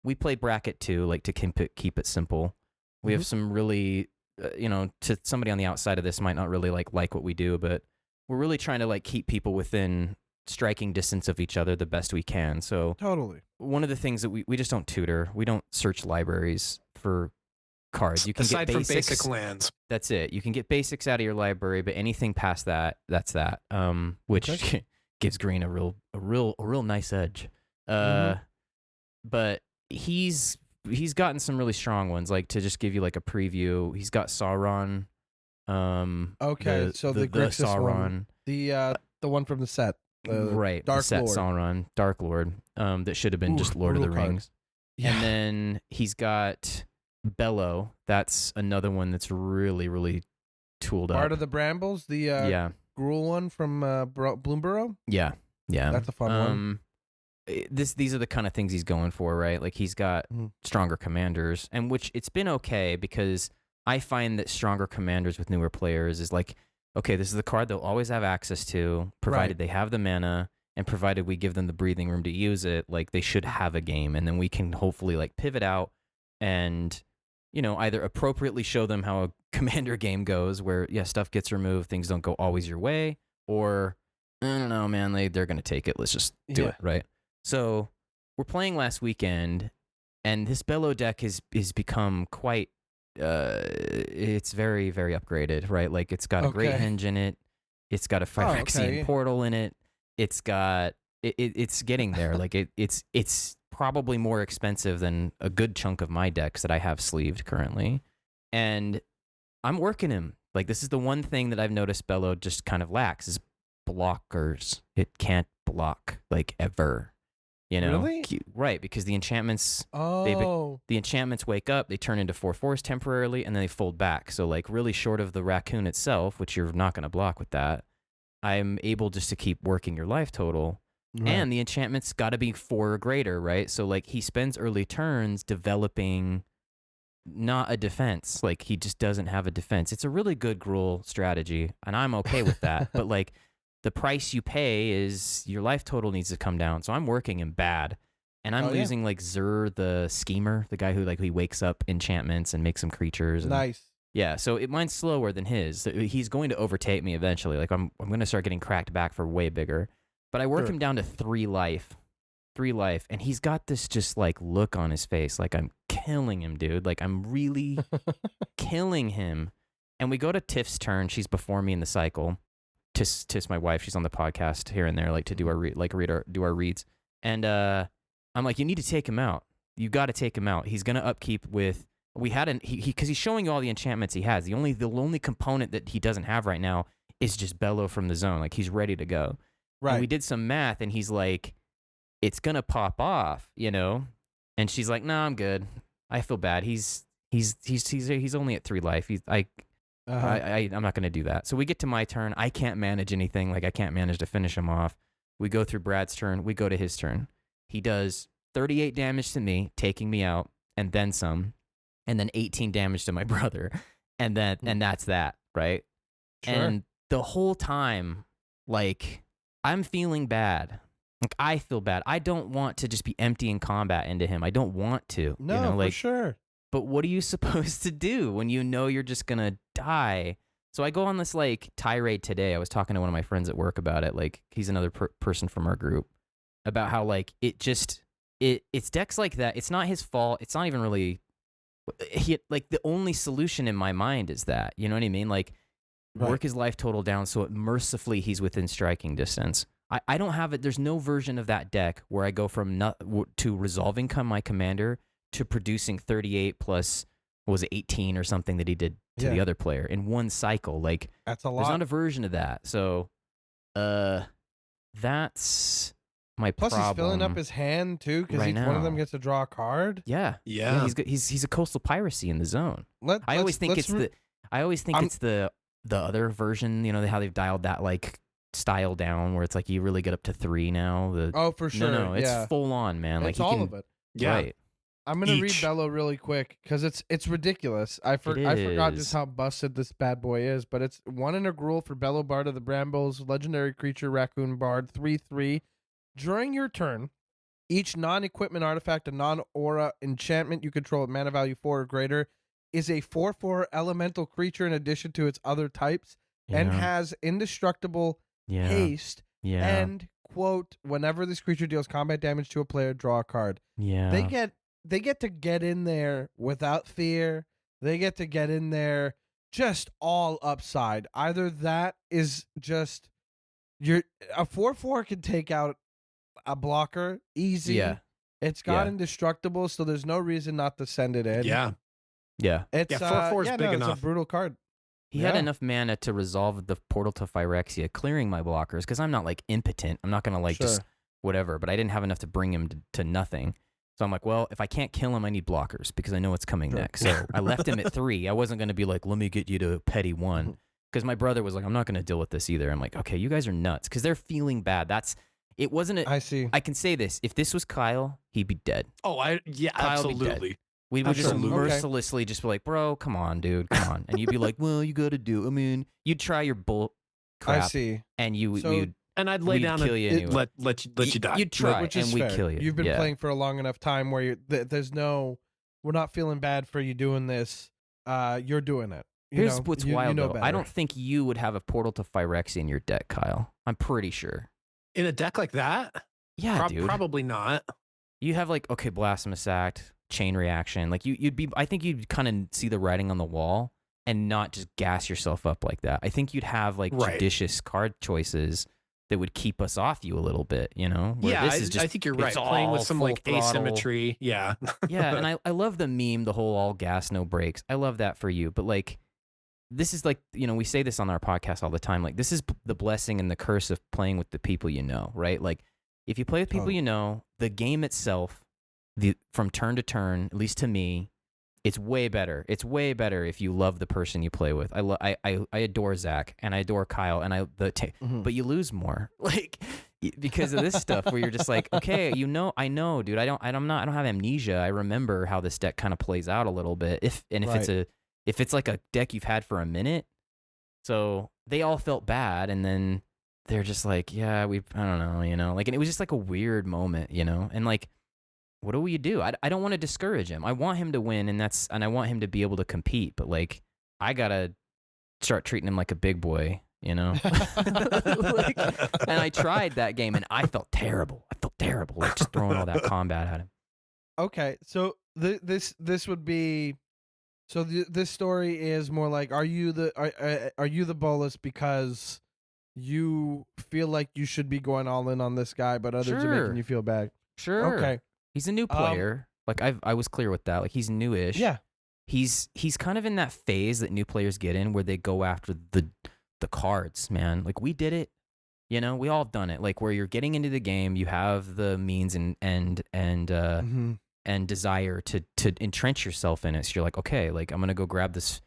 we play bracket to, like to keep it simple. We have some really, to somebody on the outside of this might not really like what we do, but we're really trying to like keep people within striking distance of each other the best we can. So Totally. one of the things that we just don't tutor, we don't search libraries for cards. You can aside get from basics. basic lands. That's it. You can get basics out of your library, but anything past that, that's that. Which Okay. gives green a real nice edge. But he's gotten some really strong ones. Like to just give you like a preview, he's got Sauron. Okay, so the Grixis Sauron, one, the one from the set, right? Dark the set Lord. Sauron, Dark Lord. That should have been just Lord of the brutal card. Rings. Yeah. And then he's got Bellow. That's another one that's really tooled Part up. of the Brambles, the Yeah. Gruul one from Bloomborough. Yeah. That's a fun one. These are the kind of things he's going for, right? Like he's got stronger commanders, and which it's been okay because I find that stronger commanders with newer players is like, okay, this is the card they'll always have access to, provided they have the mana, and provided we give them the breathing room to use it. Like they should have a game, and then we can hopefully like pivot out and either appropriately show them how a commander game goes, where stuff gets removed, things don't go always your way, or I don't know, man, they're gonna take it. Let's just do it, right? So we're playing last weekend, and this Bellow deck is become quite. It's very upgraded, right? Like it's got a great henge in it. It's got a Phyrexian portal in it. It's got it's getting there. Like it's probably more expensive than a good chunk of my decks that I have sleeved currently, and I'm working him. Like this is the one thing that I've noticed Bellow just kind of lacks is blockers. It can't block like ever. Really? Right, because the enchantments the enchantments wake up, they turn into 4/4s temporarily, and then they fold back. So like really short of the raccoon itself, which you're not going to block with that, I'm able just to keep working your life total. Right. And the enchantment's got to be 4 or greater, right? So like he spends early turns developing not a defense. Like he just doesn't have a defense. It's a really good Gruul strategy, and I'm okay with that. But like the price you pay is your life total needs to come down. So I'm working him bad. And I'm using like Zur the schemer, the guy who like he wakes up enchantments and makes some creatures. And, Nice. Yeah, so mine's slower than his. So he's going to overtake me eventually. Like I'm going to start getting cracked back for way bigger. But I work him down to 3 life. 3 life, and he's got this just like look on his face like I'm killing him, dude. Like I'm really killing him. And we go to Tiff's turn. She's before me in the cycle. Tiff's my wife. She's on the podcast here and there, like to do our do our reads. And I'm like, you need to take him out. You got to take him out. He's gonna upkeep with. We had because he's showing you all the enchantments he has. The only component that he doesn't have right now is just Bellow from the zone. Like he's ready to go. Right. And we did some math, and he's like, it's gonna pop off, you know. And she's like, "No, I'm good. I feel bad. He's only at 3 life. I'm not gonna do that." So we get to my turn. I can't manage anything. Like I can't manage to finish him off. We go through Brad's turn. We go to his turn. He does 38 damage to me, taking me out, and then some, and then 18 damage to my brother, and that's that, right? Sure. And the whole time, like, I'm feeling bad. Like, I feel bad. I don't want to just be emptying combat into him. I don't want to. No, you know, like, for sure. But what are you supposed to do when you know you're just going to die? So I go on this, like, tirade today. I was talking to one of my friends at work about it. Like, he's another person from our group. About how, like, it's decks like that. It's not his fault. It's not even really... like, the only solution in my mind is that. You know what I mean? Like, work his life total down so mercifully he's within striking distance. I don't have it. There's no version of that deck where I go from to resolving my commander to producing 38 plus, what was it, 18 or something that he did to the other player in one cycle. Like, that's a lot. There's not a version of that. So, that's my problem. Plus, he's filling up his hand too, because right one of them gets to draw a card. Yeah. He's a coastal piracy in the zone. I always think it's the other version. You know how they've dialed that like style down, where it's like you really get up to 3 now. Oh, for sure. No, it's full on, man. It's like all of it. Yeah. Right. I'm gonna read Bello really quick because it's ridiculous. I forgot just how busted this bad boy is, but it's 1 in a gruel for Bello Bard of the Brambles, legendary creature Raccoon Bard, 3/3. During your turn, each non-equipment artifact and non-aura enchantment you control at mana value 4 or greater is a 4/4 elemental creature in addition to its other types and has indestructible haste and, quote, whenever this creature deals combat damage to a player, draw a card. Yeah. They get to get in there without fear. They get to get in there just all upside. Either that is just a 4/4 can take out a blocker easy. Yeah. It's got indestructible, so there's no reason not to send it in. Yeah. It's 4/4 is big enough. It's a brutal card. He had enough mana to resolve the portal to Phyrexia, clearing my blockers, because I'm not like impotent. I'm not gonna like just whatever, but I didn't have enough to bring him to nothing. So I'm like, well, if I can't kill him, I need blockers because I know what's coming next. So I left him at 3. I wasn't going to be like, let me get you to petty 1. Because my brother was like, I'm not going to deal with this either. I'm like, okay, you guys are nuts. Because they're feeling bad. It wasn't I see. I can say this. If this was Kyle, he'd be dead. Oh, Kyle absolutely. We would just mercilessly just be like, bro, come on, dude, come on. And you'd be like, well, you got to do. I mean, you'd try your bull crap. I see. And we'd and I'd lay down kill you anyway. let you die. You'd try, which and is we'd fair. kill you. You've been playing for a long enough time where we're not feeling bad for you doing this. You're doing it. Here's what's wild, though. Better. I don't think you would have a portal to Phyrexia in your deck, Kyle. I'm pretty sure. In a deck like that? Yeah, dude. Probably not. You have like, okay, Blasphemous Act, Chain Reaction. Like I think you'd kind of see the writing on the wall and not just gas yourself up like that. I think you'd have like judicious card choices that would keep us off you a little bit, you know? I think you're right. Playing with some like asymmetry. Yeah. Yeah, and I love the meme, the whole all gas, no brakes. I love that for you. But like, this is like, we say this on our podcast all the time. Like, this is the blessing and the curse of playing with the people you know, right? Like, if you play with people you know, the game itself, from turn to turn, at least to me, it's way better. It's way better if you love the person you play with. I adore Zach and I adore Kyle and but you lose more like because of this stuff where you're just like, okay, I know, dude. I don't have amnesia. I remember how this deck kind of plays out a little bit. If it's like a deck you've had for a minute, so they all felt bad and then they're just like, yeah, I don't know, like, and it was just like a weird moment, and like. What do you do? I don't want to discourage him. I want him to win, and I want him to be able to compete. But like, I gotta start treating him like a big boy, and I tried that game, and I felt terrible. Like just throwing all that combat at him. Okay, so this would be, so this story is more like, are you the bolus because you feel like you should be going all in on this guy, but others are making you feel bad? Sure. Okay. He's a new player. Like I was clear with that. Like he's newish. Yeah. He's kind of in that phase that new players get in where they go after the cards, man. Like we did it. You know, we all have done it. Like where you're getting into the game, you have the means and desire to entrench yourself in it. So you're like, okay, like I'm gonna go grab this.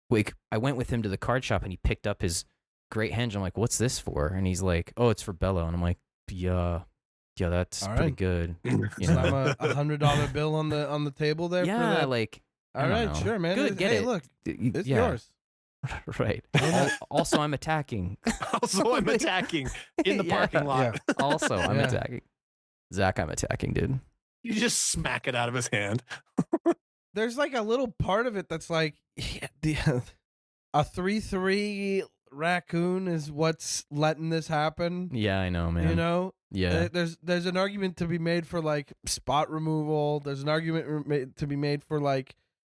Like I went with him to the card shop and he picked up his Great Henge. I'm like, what's this for? And he's like, oh, it's for Bello. And I'm like, yeah, that's All pretty right. good. You Slam know? a $100 bill on the table there. Yeah, for that. like. I All don't right, know. sure, man. Good, get hey, it. look, it's Yeah. yours. Right. Also, I'm attacking. Also, I'm attacking in the parking lot. Also, I'm Yeah. attacking. Zach, I'm attacking, dude. You just smack it out of his hand. There's like a little part of it that's like a 3/3 raccoon is what's letting this happen. Yeah, I know, man. You know, Yeah. there's an argument to be made for like spot removal. There's an argument to be made for like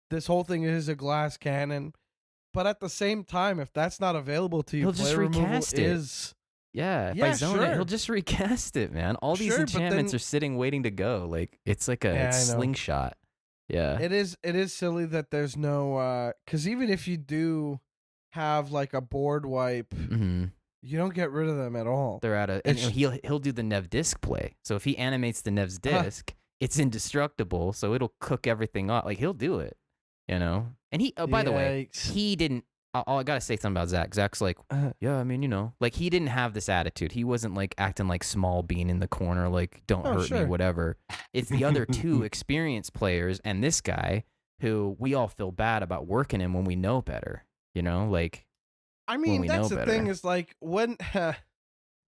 this whole thing is a glass cannon. But at the same time, if that's not available to you, He'll just player removal recast it. is Yeah, if Yeah, I zone sure. it, he'll just recast it, man. All these Sure, but enchantments then- are sitting waiting to go. Like it's like a Yeah, it's I know. slingshot. Yeah. It is silly that there's no because even if you do have like a board wipe, Mm-hmm. you don't get rid of them at all. They're at a and It's- he'll do the Nev disc play. So if he animates the Nev's disc, it's indestructible. So it'll cook everything off. Like he'll do it, you know. And he by the way, Yikes. he didn't. I gotta say something about Zach. Zach's like, yeah, I mean, you know, like he didn't have this attitude. He wasn't like acting like small bean in the corner, like don't Oh, hurt sure. me, whatever. It's the other two experienced players and this guy who we all feel bad about working him when we know better. You know, like I when mean, we that's know the better. thing is like when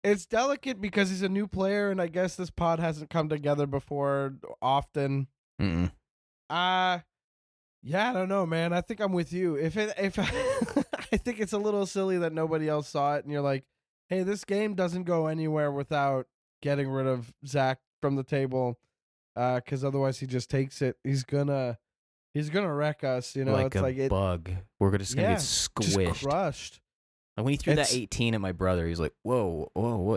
it's delicate because he's a new player, and I guess this pod hasn't come together before often. mm-mm. Yeah, I don't know, man. I think I'm with you. If I think it's a little silly that nobody else saw it, and you're like, hey, this game doesn't go anywhere without getting rid of Zach from the table, because otherwise he just takes it. He's gonna wreck us. You know, like it's a like it bug. We're just gonna Yeah, get just squished. crushed. And when he threw It's- that 18 at my brother, he's like, "Whoa,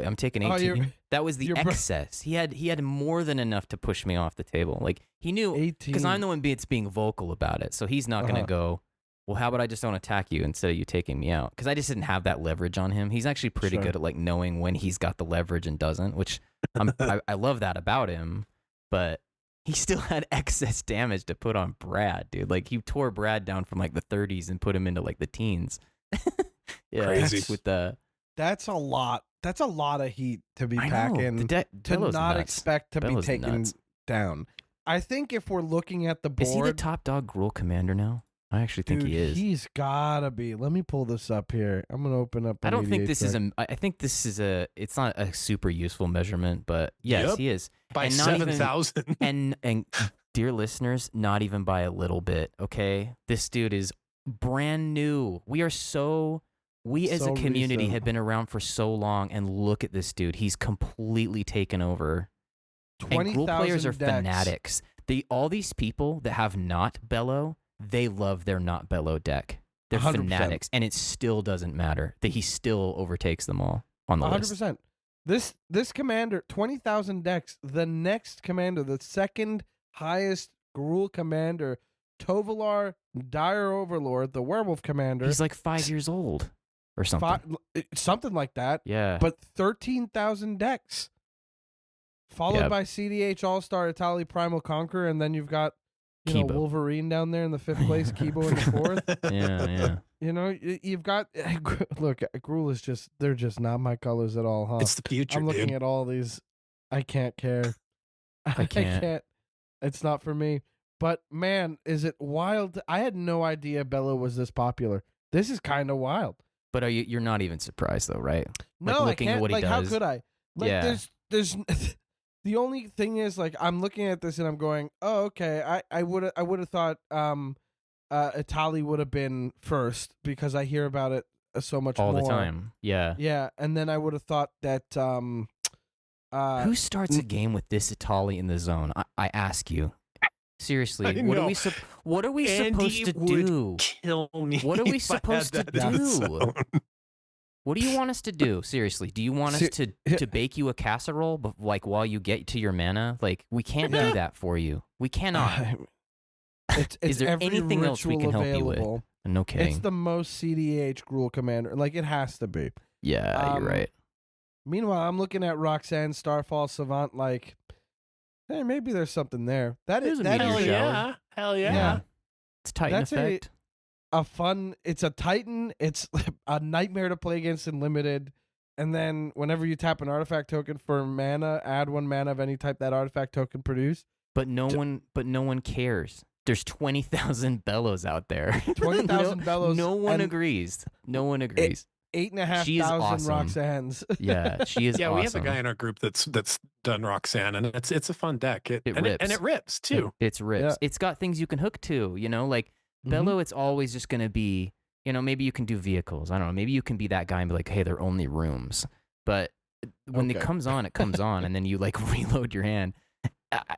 I'm taking 18." Oh, that was the your bro- excess. He had more than enough to push me off the table. Like he knew 18. because I'm the one being vocal about it. So he's not gonna Uh-huh. go. Well, how about I just don't attack you instead of you taking me out? Because I just didn't have that leverage on him. He's actually pretty Sure. good at like knowing when he's got the leverage and doesn't, which I love that about him. But he still had excess damage to put on Brad, dude. Like he tore Brad down from like the 30s and put him into like the teens. Yeah, Crazy. with the That's a lot. That's a lot of heat to be I know, packing the to Bello's not nuts. expect to Bello's be taken nuts. down. I think if we're looking at the board, Is he the top dog Gruul commander now? I actually think dude, he is. He's gotta be. Let me pull this up here. I'm gonna open up. I don't think an this is a. I think this is a. It's not a super useful measurement, but yes, Yep. he is. By And not even- 7,000. And dear listeners, not even by a little bit. Okay, this dude is brand new. We as So a community recent. have been around for so long, and look at this dude. He's completely taken over. And Gruul players are 20,000 decks. fanatics. All these people that have not Bello, they love their not Bello deck. They're 100%. fanatics, and it still doesn't matter that he still overtakes them all on the list. 100%. This commander, 20,000 decks. The next commander, the second highest Gruul commander, Tovalar, Dire Overlord, the Werewolf commander. He's like 5 years old or something. Something like that. Yeah, But 13,000 decks. Followed Yep. by CDH All-Star Itali Primal Conqueror, and then you've got Kibo. Wolverine down there in the 5th place, Kibo in the 4th. yeah. You know, you've got look, Gruul is just they're just not my colors at all, huh? It's the future, I'm looking dude. at all these. I can't care. I can't. It's not for me. But man, is it wild? I had no idea Bello was this popular. This is kind of wild. But you're not even surprised though, right? No, Like, I looking at can't. what he Like, how does. could I? Like, Yeah. there's. The only thing is, like, I'm looking at this and I'm going, oh, okay. I would have thought Itali would have been first because I hear about it so much All more the time. Yeah. Yeah, and then I would have thought that Who starts a game with this Itali in the zone? I ask you. Seriously, I what are know. we what are we supposed to Andy would do? Kill me. What are we if I had supposed to that in the do? zone. What do you want us to do? Seriously, do you want us Se- to bake you a casserole, like while you get to your mana? Like we can't do that for you. We cannot. It's Is there every anything else we ritual can help you with? available. No kidding. It's the most CDH Gruul commander. Like, it has to be. Yeah, Um, you're right. Meanwhile, I'm looking at Roxanne Starfall Savant like, hey, maybe there's something there. That is There's a that meteor is shower. Hell yeah. Yeah. It's Titan That's effect. a fun. It's a Titan. It's a nightmare to play against in limited. And then whenever you tap an artifact token for mana, add 1 mana of any type that artifact token produced. But no one cares. There's 20,000 bellows out there. 20,000 bellows. No one and agrees. No one agrees. 8,500 She is awesome. Roxannes. Yeah, she is Yeah, awesome. we have a guy in our group that's done Roxanne, and it's a fun deck. It rips too. It's rips. Yeah. It's got things you can hook to. Like Bellow, it's always just gonna be. Maybe you can do vehicles. I don't know. Maybe you can be that guy and be like, hey, they're only rooms. But when it comes on, and then you like reload your hand.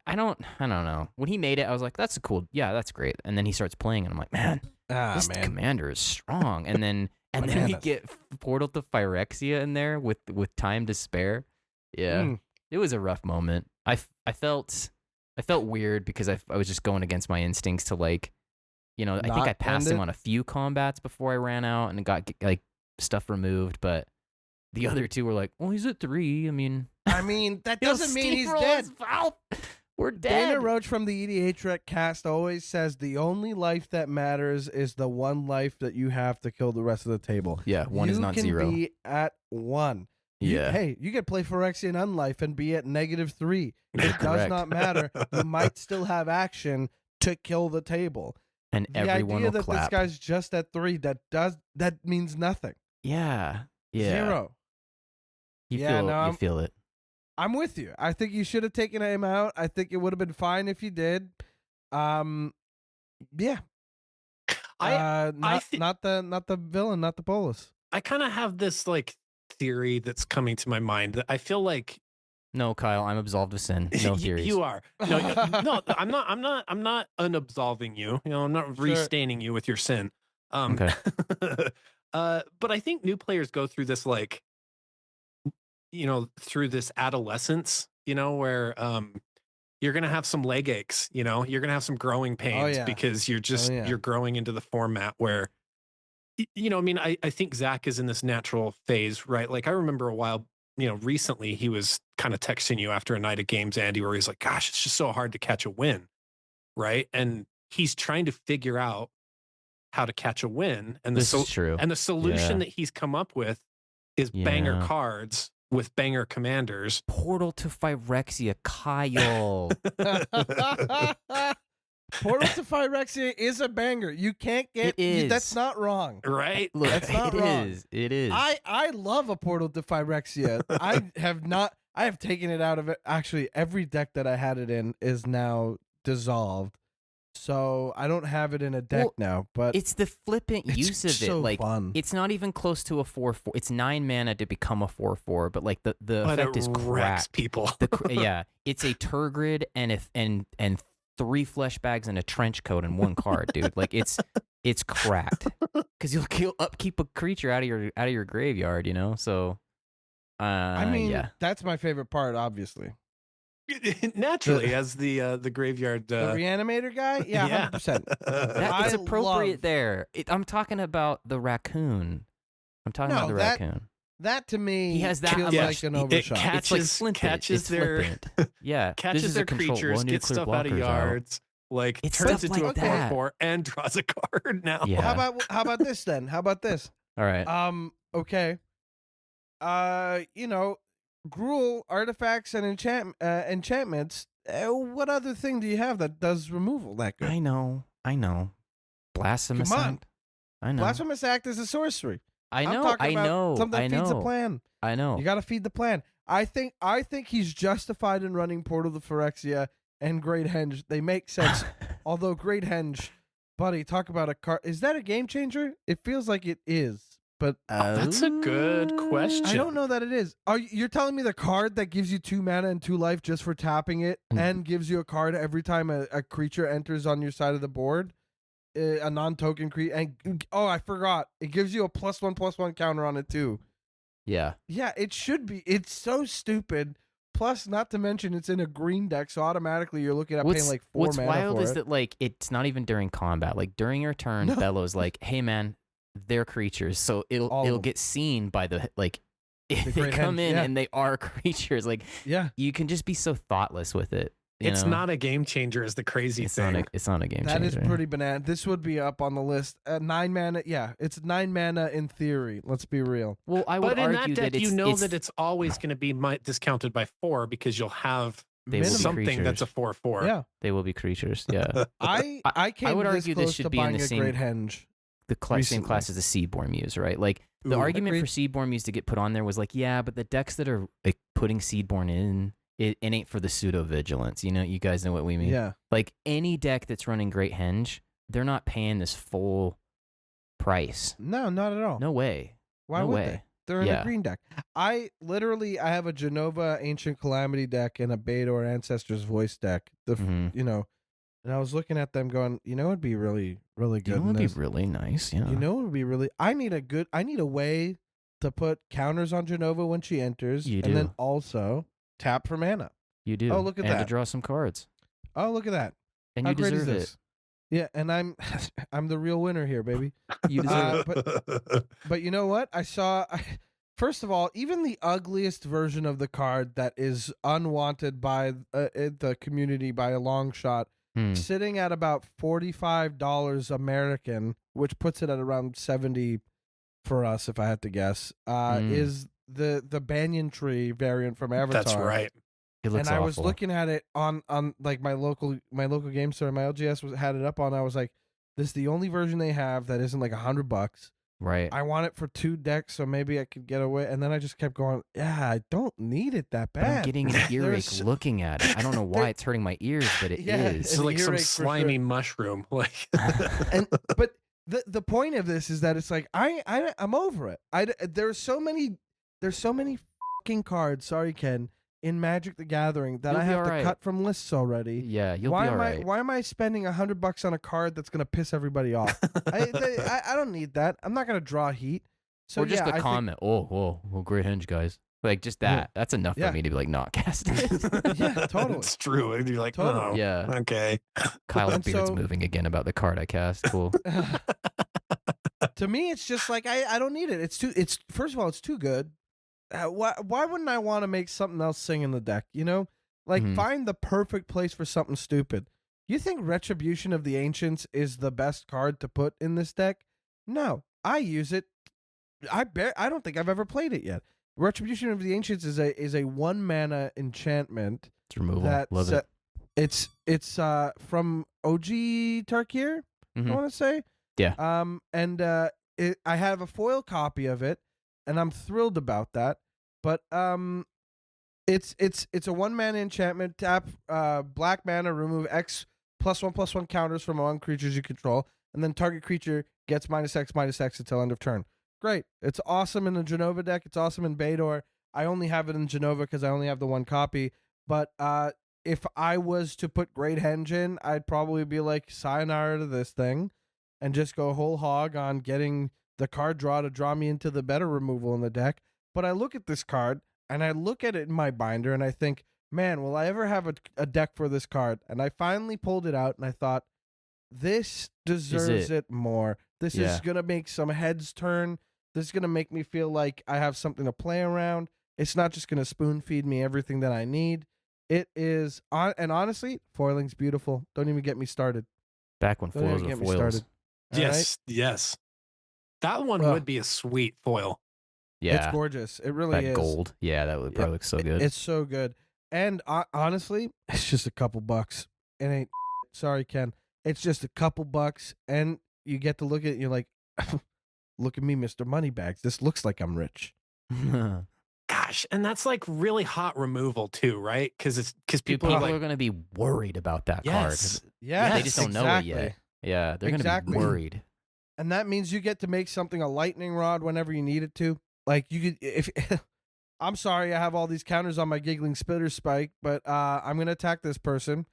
I don't know. When he made it, I was like, that's that's great. And then he starts playing, and I'm like, man, this commander is strong. And then we get Portal to Phyrexia in there with time to spare. Yeah, it was a rough moment. I felt weird because I was just going against my instincts to like, I think I passed him on a few combats before I ran out and got like stuff removed, but the other two were like, well, he's at 3. I mean, that doesn't mean he's dead. We're dead. Dana Roach from the EDH cast always says the only life that matters is the one life that you have to kill the rest of the table. Yeah, 1 is not 0. You can be at 1. Yeah. You could play Phyrexian Unlife and be at -3. It does not matter. You might still have action to kill the table. And the everyone idea will that clap. this guy's just at 3, that means nothing. Yeah. 0. You feel it. I'm with you. I think you should have taken him out. I think it would have been fine if you did. Yeah. Not the villain, not the Bolus. I kind of have this like theory that's coming to my mind that I feel like. No, Kyle, I'm absolved of sin. No theories. You are. No, I'm not unabsolving you. I'm not restaining you with your sin. Okay. But I think new players go through this like, through this adolescence, where you're gonna have some leg aches. You're gonna have some growing pains because you're growing into the format where, I think Zach is in this natural phase, right? Like I remember a while. Recently he was kind of texting you after a night of games, Andy, where he's like, gosh, it's just so hard to catch a win. Right. And he's trying to figure out how to catch a win. And this is true. And the solution that he's come up with is banger cards with banger commanders. Portal to Phyrexia, Kyle. Portal to Phyrexia is a banger. You can't get it. Is. That's not wrong. Right? Look, that's not wrong. It is. I love a Portal to Phyrexia. I have taken it out of it. Actually, every deck that I had it in is now dissolved. So I don't have it in a deck now, but it's the flippant use of so it. Like fun. It's not even close to a 4/4. It's 9 mana to become a 4/4, but like the effect is cracked. People. It's a Turgid and 3 flesh bags and a trench coat and 1 card, dude. Like it's cracked because you'll upkeep a creature out of your graveyard, So, that's my favorite part, obviously. Naturally, as the graveyard the reanimator guy, 100%. It's appropriate there. I'm talking about the raccoon. Raccoon. That to me, he has that feels like an overshot. It's like flippant. Catches their catches their creatures, gets stuff out of yards, like turns into a 4/4 and draws a card now. Yeah. How about this then? How about this? All right. Okay. Gruul, artifacts, and enchantments. What other thing do you have that does removal that good? I know. Blasphemous Act. I know. Blasphemous Act is a sorcery. I know. Something that feeds the plan. I know. You got to feed the plan. I think he's justified in running Portal to Phyrexia and Great Henge. They make sense. Although Great Henge, buddy, talk about a card. Is that a game changer? It feels like it is. But that's a good question. I don't know that it is. You're telling me the card that gives you 2 mana and 2 life just for tapping it and gives you a card every time a creature enters on your side of the board? A non-token creature. And I forgot. It gives you a +1/+1 counter on it too. Yeah. Yeah, it should be. It's so stupid. Plus, not to mention, it's in a green deck, so automatically you're looking at paying like 4 mana What's wild for is it. that like it's not even during combat. Like during your turn, Bellow's like, "Hey man, they're creatures, so it'll get seen by the like." they great come henge, in yeah. and they are creatures. Like Yeah. you can just be so thoughtless with it. you It's know? not a game changer is the crazy It's thing. it's not a game That changer. is pretty banana. This would be up on the list. 9 mana. Yeah, it's 9 mana in theory. Let's be real. Well, I would But in argue that deck, that you know that it's always going to be discounted by 4 because you'll have They will be something that's a creatures. 4/4. Yeah. they will be creatures. Yeah, I came would this argue close this should to be in buying the a same- great henge. the same Recently. class as the Seedborn Muse, right? Like the Ooh, argument for agreed. Seedborn Muse to get put on there was like, yeah, but the decks that are like putting Seedborn in, it ain't for the pseudo vigilance. You guys know what we mean. Yeah. Like any deck that's running Great Henge, they're not paying this full price. No, not at all. No way. Why no would way. they? They're in Yeah. a green deck. I have a Genova Ancient Calamity deck and a Baydor Ancestors Voice deck. Mhm. And I was looking at them going, it'd be really, really good. You know, in it'd be this. really nice. Yeah. It would be really. I need a way to put counters on Genova when she enters, You and then do. also tap for mana. You do. Oh, look at and to that. draw some cards. Oh, look at that! And How you great is deserve this? it. Yeah, and I'm I'm the real winner here, baby. You deserve it. But you know what? First of all, even the ugliest version of the card that is unwanted by the community by a long shot, it. sitting at about $45 American, which puts it at around 70 for us, if I had to guess, is the banyan tree variant from Avatar. That's right. It looks And I awful. was looking at it on like my local game store. My LGS had it up on. I was like, this is the only version they have that isn't like $100. Right. I want it for 2 decks, so maybe I could get away. And then I just kept going, yeah, I don't need it that But I'm bad. getting an earache There's- looking at it. I don't know why it's hurting my ears, but it is. Yeah, It's an like some earache for sure. slimy mushroom. Like But the point of this is that it's like I'm over it. There's so many fucking cards. Sorry, Ken. In Magic the Gathering that You'll I be have to alright. cut from lists already. Yeah, you'll why be am all right. Why am I spending $100 on a card that's gonna piss everybody off? I don't need that. I'm not gonna draw heat. So or just yeah, a comment. Oh, great henge, guys. Like just that. That's enough Yeah. for me to be like not cast it. Yeah, totally. It's true. And you're like, Totally. oh, Yeah. okay. Kyle's And beard's so- moving again about the card I cast. Cool. To me, it's just like I don't need it. It's first of all, it's too good. Why wouldn't I want to make something else sing in the deck? Like Mhm. find the perfect place for something stupid. You think Retribution of the Ancients is the best card to put in this deck? No, I use it. I don't think I've ever played it yet. Retribution of the Ancients is a 1 mana enchantment. It's removal. That Love it. It's from OG Tarkir, Mhm. I want to say. Yeah. And I have a foil copy of it, and I'm thrilled about that. But it's a 1 mana enchantment. Tap black mana, remove X +1/+1 counters from among creatures you control, and then target creature gets -X/-X until end of turn. Great. It's awesome in the Genova deck. It's awesome in Baydor. I only have it in Genova because I only have the 1 copy. But if I was to put Great Henge in, I'd probably be like, sayonara to this thing, and just go whole hog on getting the card draw to draw me into the better removal in the deck. But I look at this card, and I look at it in my binder, and I think, man, will I ever have a deck for this card? And I finally pulled it out, and I thought, this deserves it more. This Yeah. is going to make some heads turn. This is going to make me feel like I have something to play around. It's not just going to spoon feed me everything that I need. It is, and honestly, foiling's beautiful. Don't even get me started. Back when Don't foils even were get me foils. started. All right? Yes. That one Ugh. would be a sweet foil. Yeah. It's gorgeous. It really that is. gold. Yeah, that would probably look so good. It's so good. And honestly, it's just a couple bucks. It ain't. Sorry, Ken. It's just a couple bucks, and you get to look at it. And you're like, look at me, Mr. Moneybags. This looks like I'm rich. Gosh, and that's like really hot removal too, right? Because people People are like, are going to be worried about that yes, card. Yeah, They just don't know it yet. Yeah, they're going to Exactly. be worried. And that means you get to make something a lightning rod whenever you need it to. Like you could, if I'm sorry, I have all these counters on my giggling spitter spike, but I'm gonna attack this person.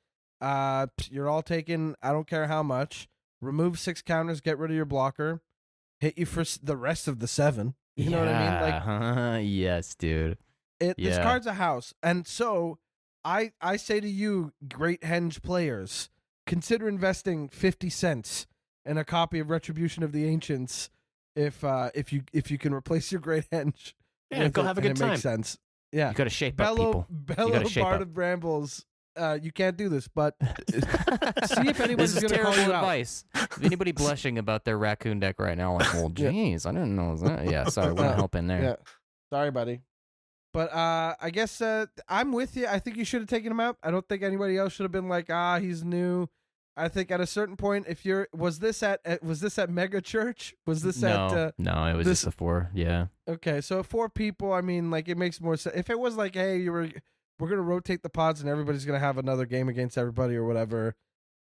You're all taking. I don't care how much. Remove 6 counters. Get rid of your blocker. Hit you for the rest of the 7. You know what I mean? Like yes, dude. this Yeah. card's a house, and so I say to you, great henge players, consider investing 50 cents in a copy of Retribution of the Ancients if you can replace your great henge Yeah, with go it, have a and good it time. makes sense. Yeah. You got to shape up, Bello, people. Bello gotta shape Bard up. of Brambles. You can't do this, but see if This anybody's is going to call terrible you out. advice. If anybody blushing about their raccoon deck right now, like, well, Yeah. geez, I didn't know that. Yeah, sorry, we're not helping there. Yeah. Sorry, buddy. But I guess I'm with you. I think you should have taken him out. I don't think anybody else should have been like, he's new. I think at a certain point, if you're, was this at Mega Church? Was this at? No, it was just the 4. Yeah. Okay, so 4 people. I mean, like, it makes more sense. If it was like, hey, we're gonna rotate the pods and everybody's gonna have another game against everybody or whatever,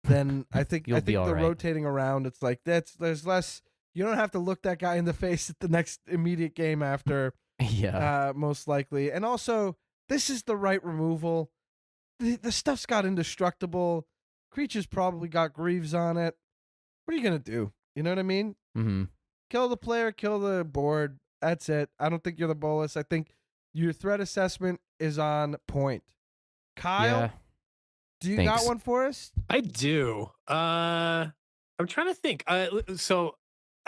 then I think You'll be all the right. rotating around, it's like there's less. You don't have to look that guy in the face at the next immediate game after. Yeah. Most likely, and also this is the right removal. The stuff's got indestructible. Creature's probably got Greaves on it. What are you gonna do? You know what I mean? Mm-hmm. Kill the player, kill the board. That's it. I don't think you're the bolus. I think your threat assessment is on point. Kyle, Yeah. do you Thanks. got one for us? I do. I'm trying to think. So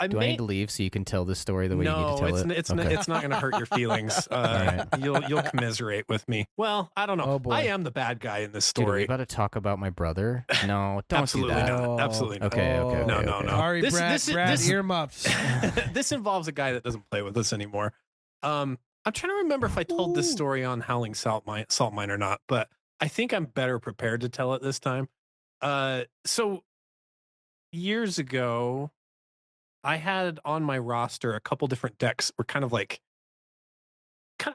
Do I need to leave so you can tell this story the way you need to tell it? It's Okay. not going to hurt your feelings. right. You'll commiserate with me. Well, I don't know. Oh, boy. I am the bad guy in this Dude, are we story. about to talk about my brother? No, don't Absolutely do that. not. Absolutely not. Okay, Oh. okay, No, okay, no, okay. no. Sorry, This- Brad. this- Earmuffs. This involves a guy that doesn't play with us anymore. I'm trying to remember if I told this story on Howling Salt Mine or not, but I think I'm better prepared to tell it this time. So years ago, I had on my roster a couple different decks were kind of like,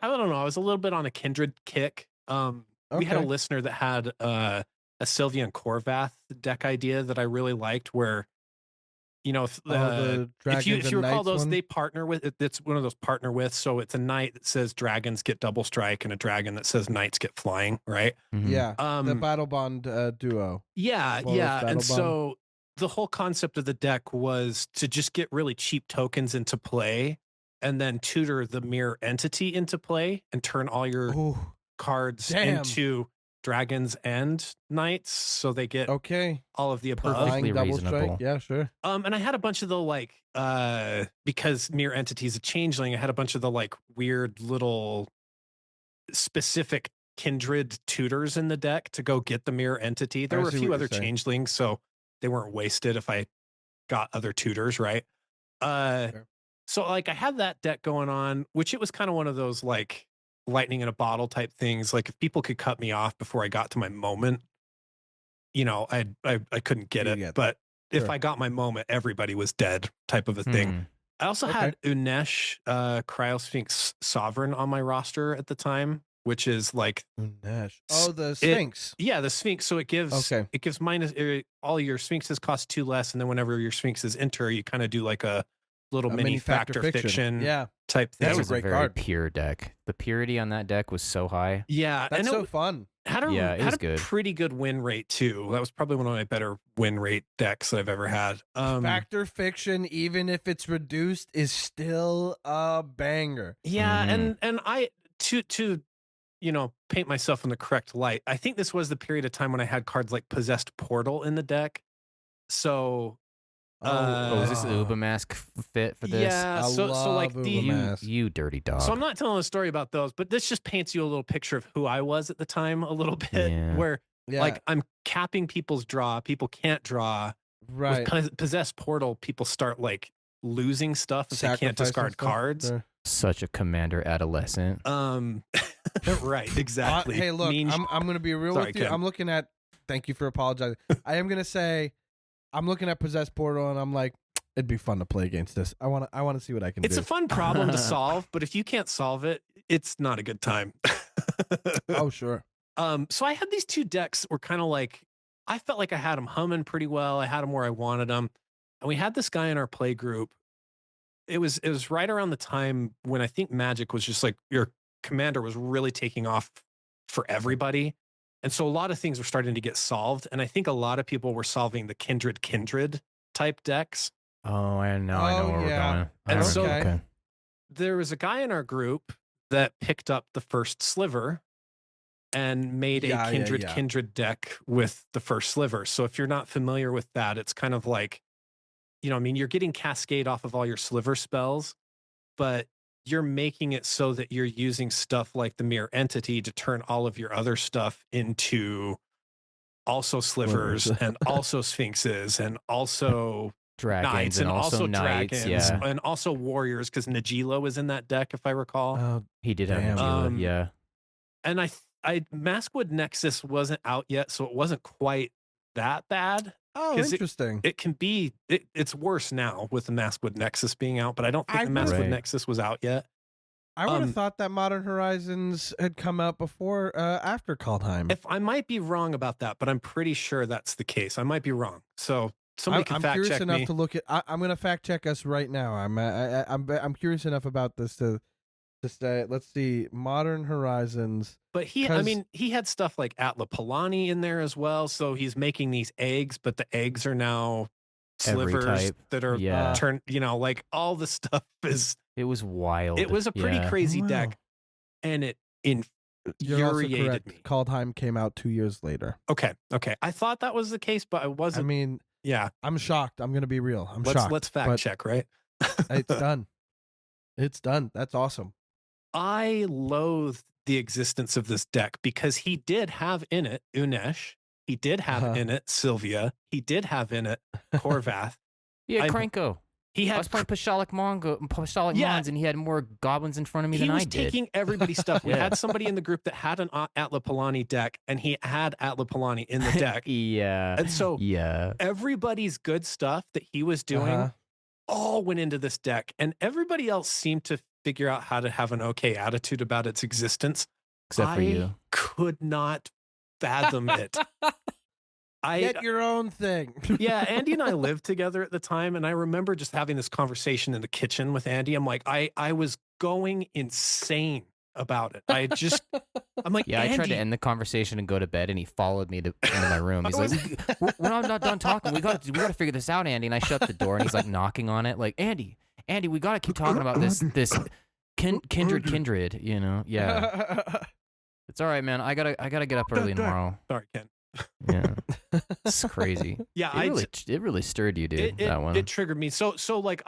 I don't know, I was a little bit on a Kindred kick. We had a Okay. listener that had a Sylvian Korvath deck idea that I really liked, where, you know, the if you Dragons and recall Knights those, one? they partner with it. It's one of those partner with. So it's a knight that says dragons get double strike and a dragon that says knights get flying, right? Mhm. Yeah, the Um, Battle Bond duo. yeah, Bolus yeah. Battle And Bond. so the whole concept of the deck was to just get really cheap tokens into play and then tutor the mirror entity into play and turn all your Ooh, cards Damn. into dragons and knights, so they get okay. all of the above. Perfectly Flying double reasonable. strike. Yeah, sure. And I had a bunch of the like because mirror entity is a changeling, I had a bunch of the like weird little specific kindred tutors in the deck to go get the mirror entity. There I were a see few what other you're saying. changelings, so they weren't wasted if I got other tutors, right? Fair. So like I had that deck going on, which it was kind of one of those like lightning in a bottle type things. Like if people could cut me off before I got to my moment, you know, I couldn't get You it. get that. But if Sure. I got my moment, everybody was dead type of a thing. Hmm. I also Okay. had Unesh Cryosphinx Sovereign on my roster at the time, which is like, Nash. Oh, the Sphinx. yeah, the Sphinx. So it gives Okay. minus all your Sphinxes cost 2 less, and then whenever your Sphinxes enter, you kind of do like a little A mini factor fiction Yeah, type thing. That's That a was great a very card. pure deck. The purity on that deck was so high. Yeah, that's and so it fun. had a Yeah, it was had a good. pretty good win rate too. That was probably one of my better win rate decks that I've ever had. Factor fiction, even if it's reduced, is still a banger. Yeah, Mhm. and I to you know, paint myself in the correct light. I think this was the period of time when I had cards like Possessed Portal in the deck. So Oh, is this the Uh, Uba Mask fit for this? yeah, I so like love the Uba Mask. You dirty dog. so I'm not telling a story about those, but this just paints you a little picture of who I was at the time a little bit, Yeah. where Yeah, like I'm capping people's draw. People can't draw. right. With Possessed Portal, people start like losing stuff if they can't Sacrifice discard and stuff. cards. Sure. Such a commander adolescent. Right, exactly. Hey, look, Mean I'm going to be real Sorry, with you. Ken. I'm looking at. Thank you for apologizing. I am going to say, I'm looking at Possessed Portal, and I'm like, it'd be fun to play against this. I want to see what I can It's do. a fun problem to solve, but if you can't solve it, it's not a good time. Oh, sure. So I had these two decks that were kind of like, I felt like I had them humming pretty well. I had them where I wanted them. And we had this guy in our play group. It was right around the time when I think Magic was just like, your commander was really taking off for everybody. And so a lot of things were starting to get solved. And I think a lot of people were solving the kindred type decks. Oh, I know where yeah. we're going. And Alright, so- okay. There was a guy in our group that picked up the first sliver and made Yeah, a yeah, kindred yeah. kindred deck with the first sliver. So if you're not familiar with that, it's kind of like, you know, I mean, you're getting Cascade off of all your sliver spells, but you're making it so that you're using stuff like the mirror entity to turn all of your other stuff into also slivers and also sphinxes and also dragons knights and also dragons knights, yeah. and also warriors, because Najila was in that deck, if I recall. He did have damn. Najila, yeah. And I Maskwood Nexus wasn't out yet, so it wasn't quite that bad. Oh, interesting. It can be, it's worse now with the Maskwood Nexus being out, but I don't think the Maskwood Nexus was out yet. I would have thought that Modern Horizons had come out before, after Kaldheim. If I might be wrong about that, but I'm pretty sure that's the case. I might be wrong. So somebody can fact check me. I'm curious enough to look at. I'm going to fact check us right now. I'm curious enough about this to say. Let's see, Modern Horizons. But he had stuff like Atla Palani in there as well. So he's making these eggs, but the eggs are now slivers that are turned. Like all the stuff is. It was wild. It was a pretty crazy deck, and it infuriated me. Kaldheim came out 2 years later. Okay. I thought that was the case, but I wasn't. I mean, yeah, I'm shocked. I'm going to be real. I'm shocked. Let's fact check, right? It's done. It's done. That's awesome. I loathe the existence of this deck because he did have in it Unesh. He did have in it Sylvia. He did have in it Korvath. Yeah, Krenko. I was playing Pashalik Mons, and he had more goblins in front of me than I did. He was taking everybody's stuff. We had somebody in the group that had an Atla Palani deck, and he had Atla Palani in the deck. And so everybody's good stuff that he was doing all went into this deck, and everybody else seemed to figure out how to have an okay attitude about its existence. Except for you. Could not fathom it. Get your own thing. Yeah, Andy and I lived together at the time, and I remember just having this conversation in the kitchen with Andy. I'm like, I was going insane about it. I'm like, yeah, Andy. I tried to end the conversation and go to bed, and he followed me into my room. He's like, we're not done talking. We got to figure this out, Andy. And I shut the door, and he's like knocking on it, like, Andy, we got to keep talking about this kindred, Yeah. It's all right, man. I gotta get up early tomorrow. Sorry, Ken. Yeah, it's crazy. Yeah, it really stirred you, dude. That one. It triggered me. So like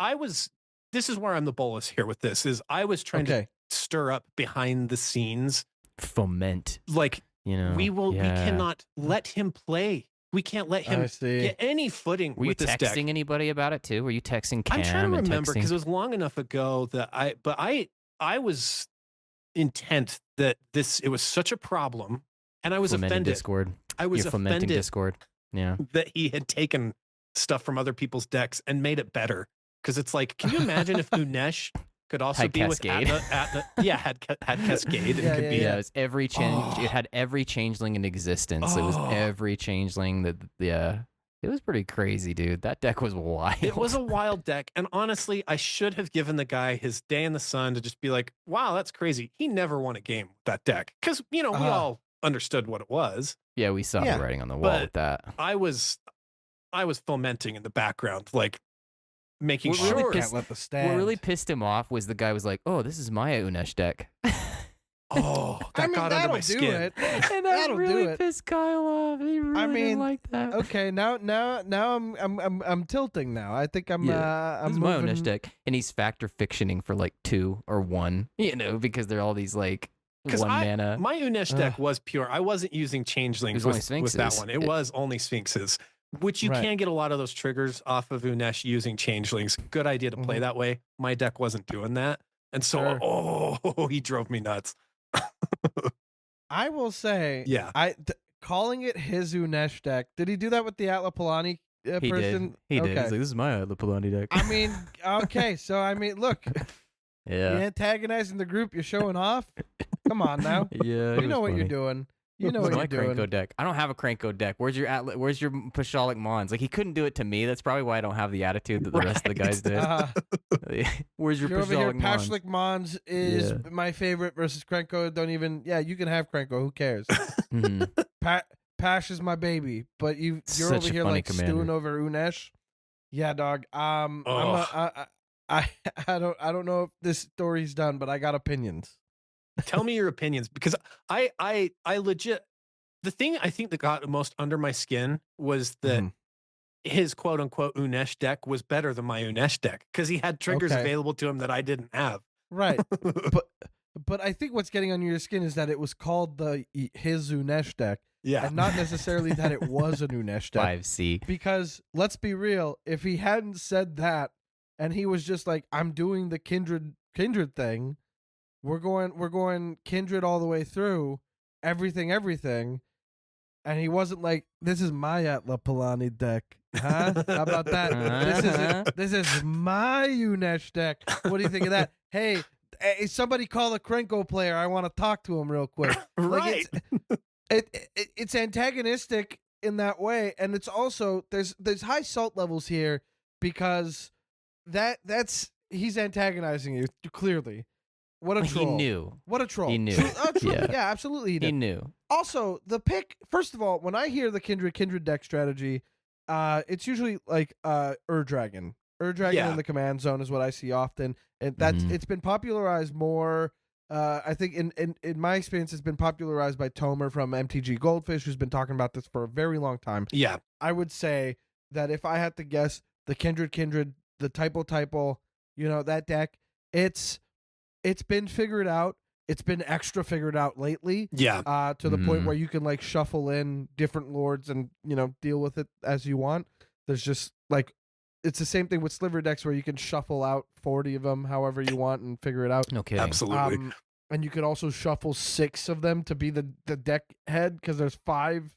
this is where I'm the bolus here with this. Is I was trying to stir up behind the scenes, foment. Like we cannot let him play. We can't let him get any footing. Were you with this deck. texting anybody about it too? Were you texting Cam? I'm trying to remember because texting... it was long enough ago that I was intent that it was such a problem, and I was offended. Discord. I was offended Discord. Yeah, that he had taken stuff from other people's decks and made it better. Because it's like, can you imagine if Unesh could also be Cascade. with had Cascade. And could be it was every change. It had every changeling in existence. It was every changeling that. Yeah, it was pretty crazy, dude. That deck was wild. It was a wild deck, and honestly, I should have given the guy his day in the sun to just be like, wow, that's crazy. He never won a game with that deck because we all understood what it was. Yeah, we saw the writing on the wall with that. I was fomenting in the background, like making sure. What really pissed him off was the guy was like, "Oh, this is my Unesh deck." That got under my skin. And that really pissed Kyle off. He really didn't like that. Okay, now I'm tilting now. I think I'm this is my Unesh deck, and he's factor fictioning for like 2 or 1, because they're all these like. One mana. My Unesh deck was pure. I wasn't using changelings with that one. It was only sphinxes, which you can get a lot of those triggers off of Unesh using changelings. Good idea to play that way. My deck wasn't doing that. And so, he drove me nuts. I will say, calling it his Unesh deck, did he do that with the Atla Palani person? He did. He's like, this is my Atla Palani deck. I mean, okay. So, look. Yeah. You're antagonizing the group. You're showing off. Come on now. Yeah. You know what you're doing. You know what you're doing. Krenko deck. I don't have a Krenko deck. Where's your Pashalik Mons? Like, he couldn't do it to me. That's probably why I don't have the attitude that the rest of the guys did. Where's your Pashalik Mons? Pashalik Mons is my favorite versus Krenko. Don't even. Yeah, you can have Krenko. Who cares? Pash is my baby, but you're over here like stewing over Unesh. Yeah, dog. I don't know if this story's done, but I got opinions. Tell me your opinions, because I legit, the thing I think that got most under my skin was that his quote unquote Unesh deck was better than my Unesh deck because he had triggers available to him that I didn't have. Right. But I think what's getting under your skin is that it was called his Unesh deck, Yeah. and not necessarily that it was an Unesh deck. 5C. Because let's be real, if he hadn't said that, and he was just like, "I'm doing the kindred thing," we're going kindred all the way through, everything, and he wasn't like, "This is my Atla Palani deck." Huh? How about that? This is my Unesh deck. What do you think of that? Hey, somebody call a Krenko player. I want to talk to him real quick. Right. It's antagonistic in that way, and it's also there's high salt levels here because he's antagonizing you clearly. What a troll! He knew. What a troll! He knew. Yeah, absolutely. He did. He knew. Also, the pick. First of all, when I hear the kindred deck strategy, it's usually like Dragon. Dragon in the command zone is what I see often, and it's been popularized more. I think in my experience, it's been popularized by Tomer from MTG Goldfish, who's been talking about this for a very long time. Yeah, I would say that if I had to guess, the kindred, the typo, that deck, it's been figured out. It's been extra figured out lately. Yeah. To the point where you can like shuffle in different lords and deal with it as you want. There's just like. It's the same thing with sliver decks where you can shuffle out 40 of them however you want and figure it out. No kidding. Absolutely. And you could also shuffle 6 of them to be the deck head because there's 5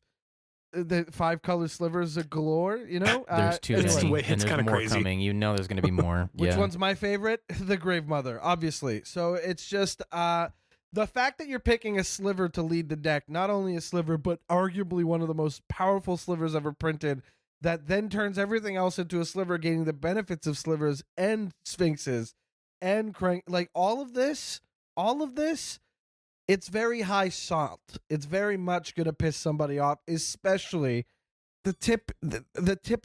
color slivers galore, There's too It's many, way- and it's there's kinda more crazy. coming. There's going to be more. Which one's my favorite? The Grave Mother, obviously. So it's just the fact that you're picking a sliver to lead the deck, not only a sliver, but arguably one of the most powerful slivers ever printed, that then turns everything else into a sliver, gaining the benefits of slivers and sphinxes and crank. Like all of this, it's very high salt. It's very much going to piss somebody off, especially the tip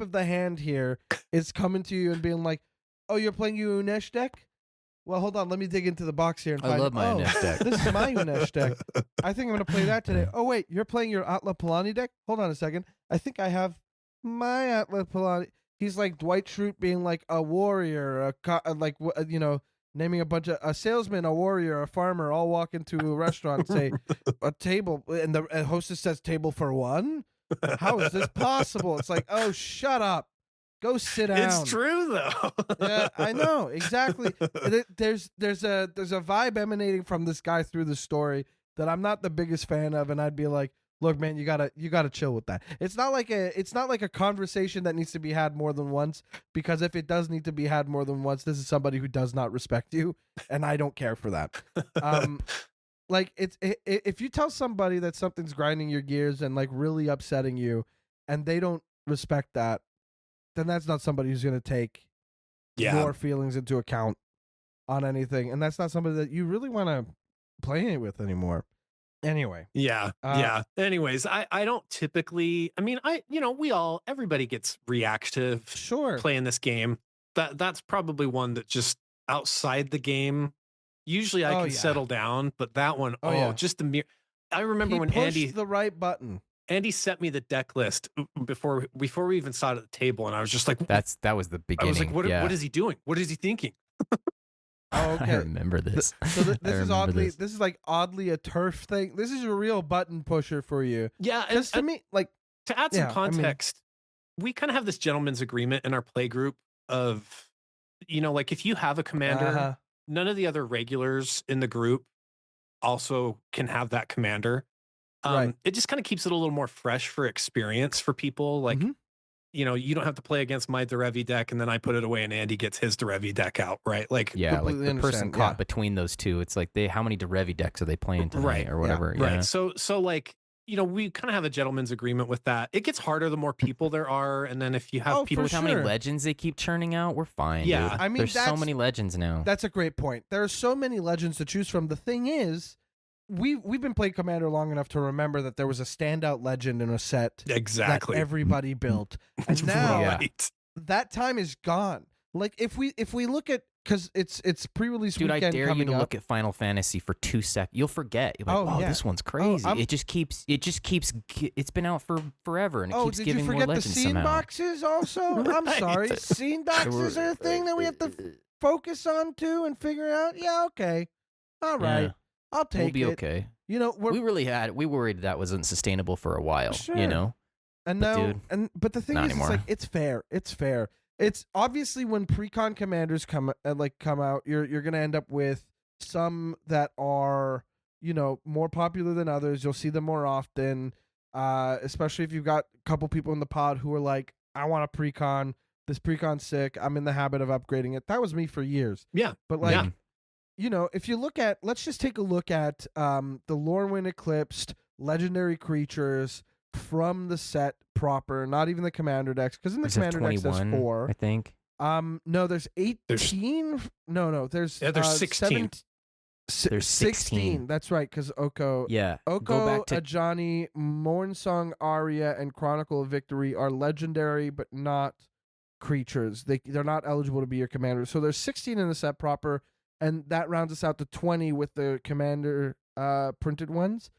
of the hand here is coming to you and being like, "Oh, you're playing your Unesh deck? Well, hold on. Let me dig into the box here and find I love my Unesh deck. This is my Unesh deck. I think I'm going to play that today. Oh, wait. You're playing your Atla Palani deck? Hold on a second. I think I have my Atla Palani." He's like Dwight Schrute being like a warrior, naming a bunch of a salesman, a warrior, a farmer, all walk into a restaurant and say, "A table," and the hostess says, "Table for one?" How is this possible? It's like, oh, shut up. Go sit down. It's true though. Yeah, I know exactly. There's a vibe emanating from this guy through the story that I'm not the biggest fan of, and I'd be like, "Look, man, you gotta chill with that." It's not like a conversation that needs to be had more than once, because if it does need to be had more than once, this is somebody who does not respect you, and I don't care for that. Like if you tell somebody that something's grinding your gears and like really upsetting you, and they don't respect that, then that's not somebody who's gonna take your feelings into account on anything, and that's not somebody that you really want to play with anymore. Anyway. Yeah. Anyways, I don't typically, everybody gets reactive playing this game. That's probably one that just outside the game, usually I can settle down, but that one, just the mere, I remember when Andy pushed the right button. Andy sent me the deck list before we even sat at the table, and I was just like, that was the beginning. I was like, what is he doing? What is he thinking? Oh, okay. I remember this. So this is like oddly a turf thing. This is a real button pusher for you. Yeah. Because to me, like, to add some context, we kind of have this gentleman's agreement in our play group of, like if you have a commander, none of the other regulars in the group also can have that commander. Right. It just kind of keeps it a little more fresh for experience for people. Like, you don't have to play against my Derevi deck and then I put it away and Andy gets his Derevi deck out, right? Like, yeah, like the person caught between those two. It's like how many Derevi decks are they playing tonight or whatever? Yeah. Right. So like, we kind of have a gentleman's agreement with that. It gets harder the more people there are, and then if you have people with how many legends they keep churning out, we're fine. Yeah, dude. I mean, there's so many legends now. That's a great point. There are so many legends to choose from. The thing is, we've been playing Commander long enough to remember that there was a standout legend in a set that everybody built, and now that time is gone. Like if we look at, because it's pre-release dude, weekend. Dude, I dare you to look at Final Fantasy for 2 seconds. You'll forget. You're like, this one's crazy. It just keeps. It's been out for forever, and it keeps giving more legends somehow. Did you forget the scene boxes also? I'm sorry, scene boxes are a thing that we have to. focus on too and figure out, yeah, okay, all right, Yeah. I'll take We'll be it. okay. You know, We worried that wasn't sustainable for a while. Sure. You know. And But now, dude, but the thing not is, anymore. it's like it's fair. It's fair. It's obviously when pre-con commanders come out, you're gonna end up with some that are more popular than others. You'll see them more often, especially if you've got a couple people in the pod who are like, I want a pre-con. This pre-con's sick. I'm in the habit of upgrading it. That was me for years. Yeah. But like, if you look at, let's just take a look at the Lorwyn Eclipsed legendary creatures from the set proper, not even the commander decks, because in the commander decks there's 4. I think. No, there's 18. There's 16. There's 16. That's right, because Oko, Yeah. Go Oko, back to Ajani, Mornsong Aria, and Chronicle of Victory are legendary, but not creatures. They're not eligible to be your commander. So there's 16 in the set proper, and that rounds us out to 20 with the commander printed ones.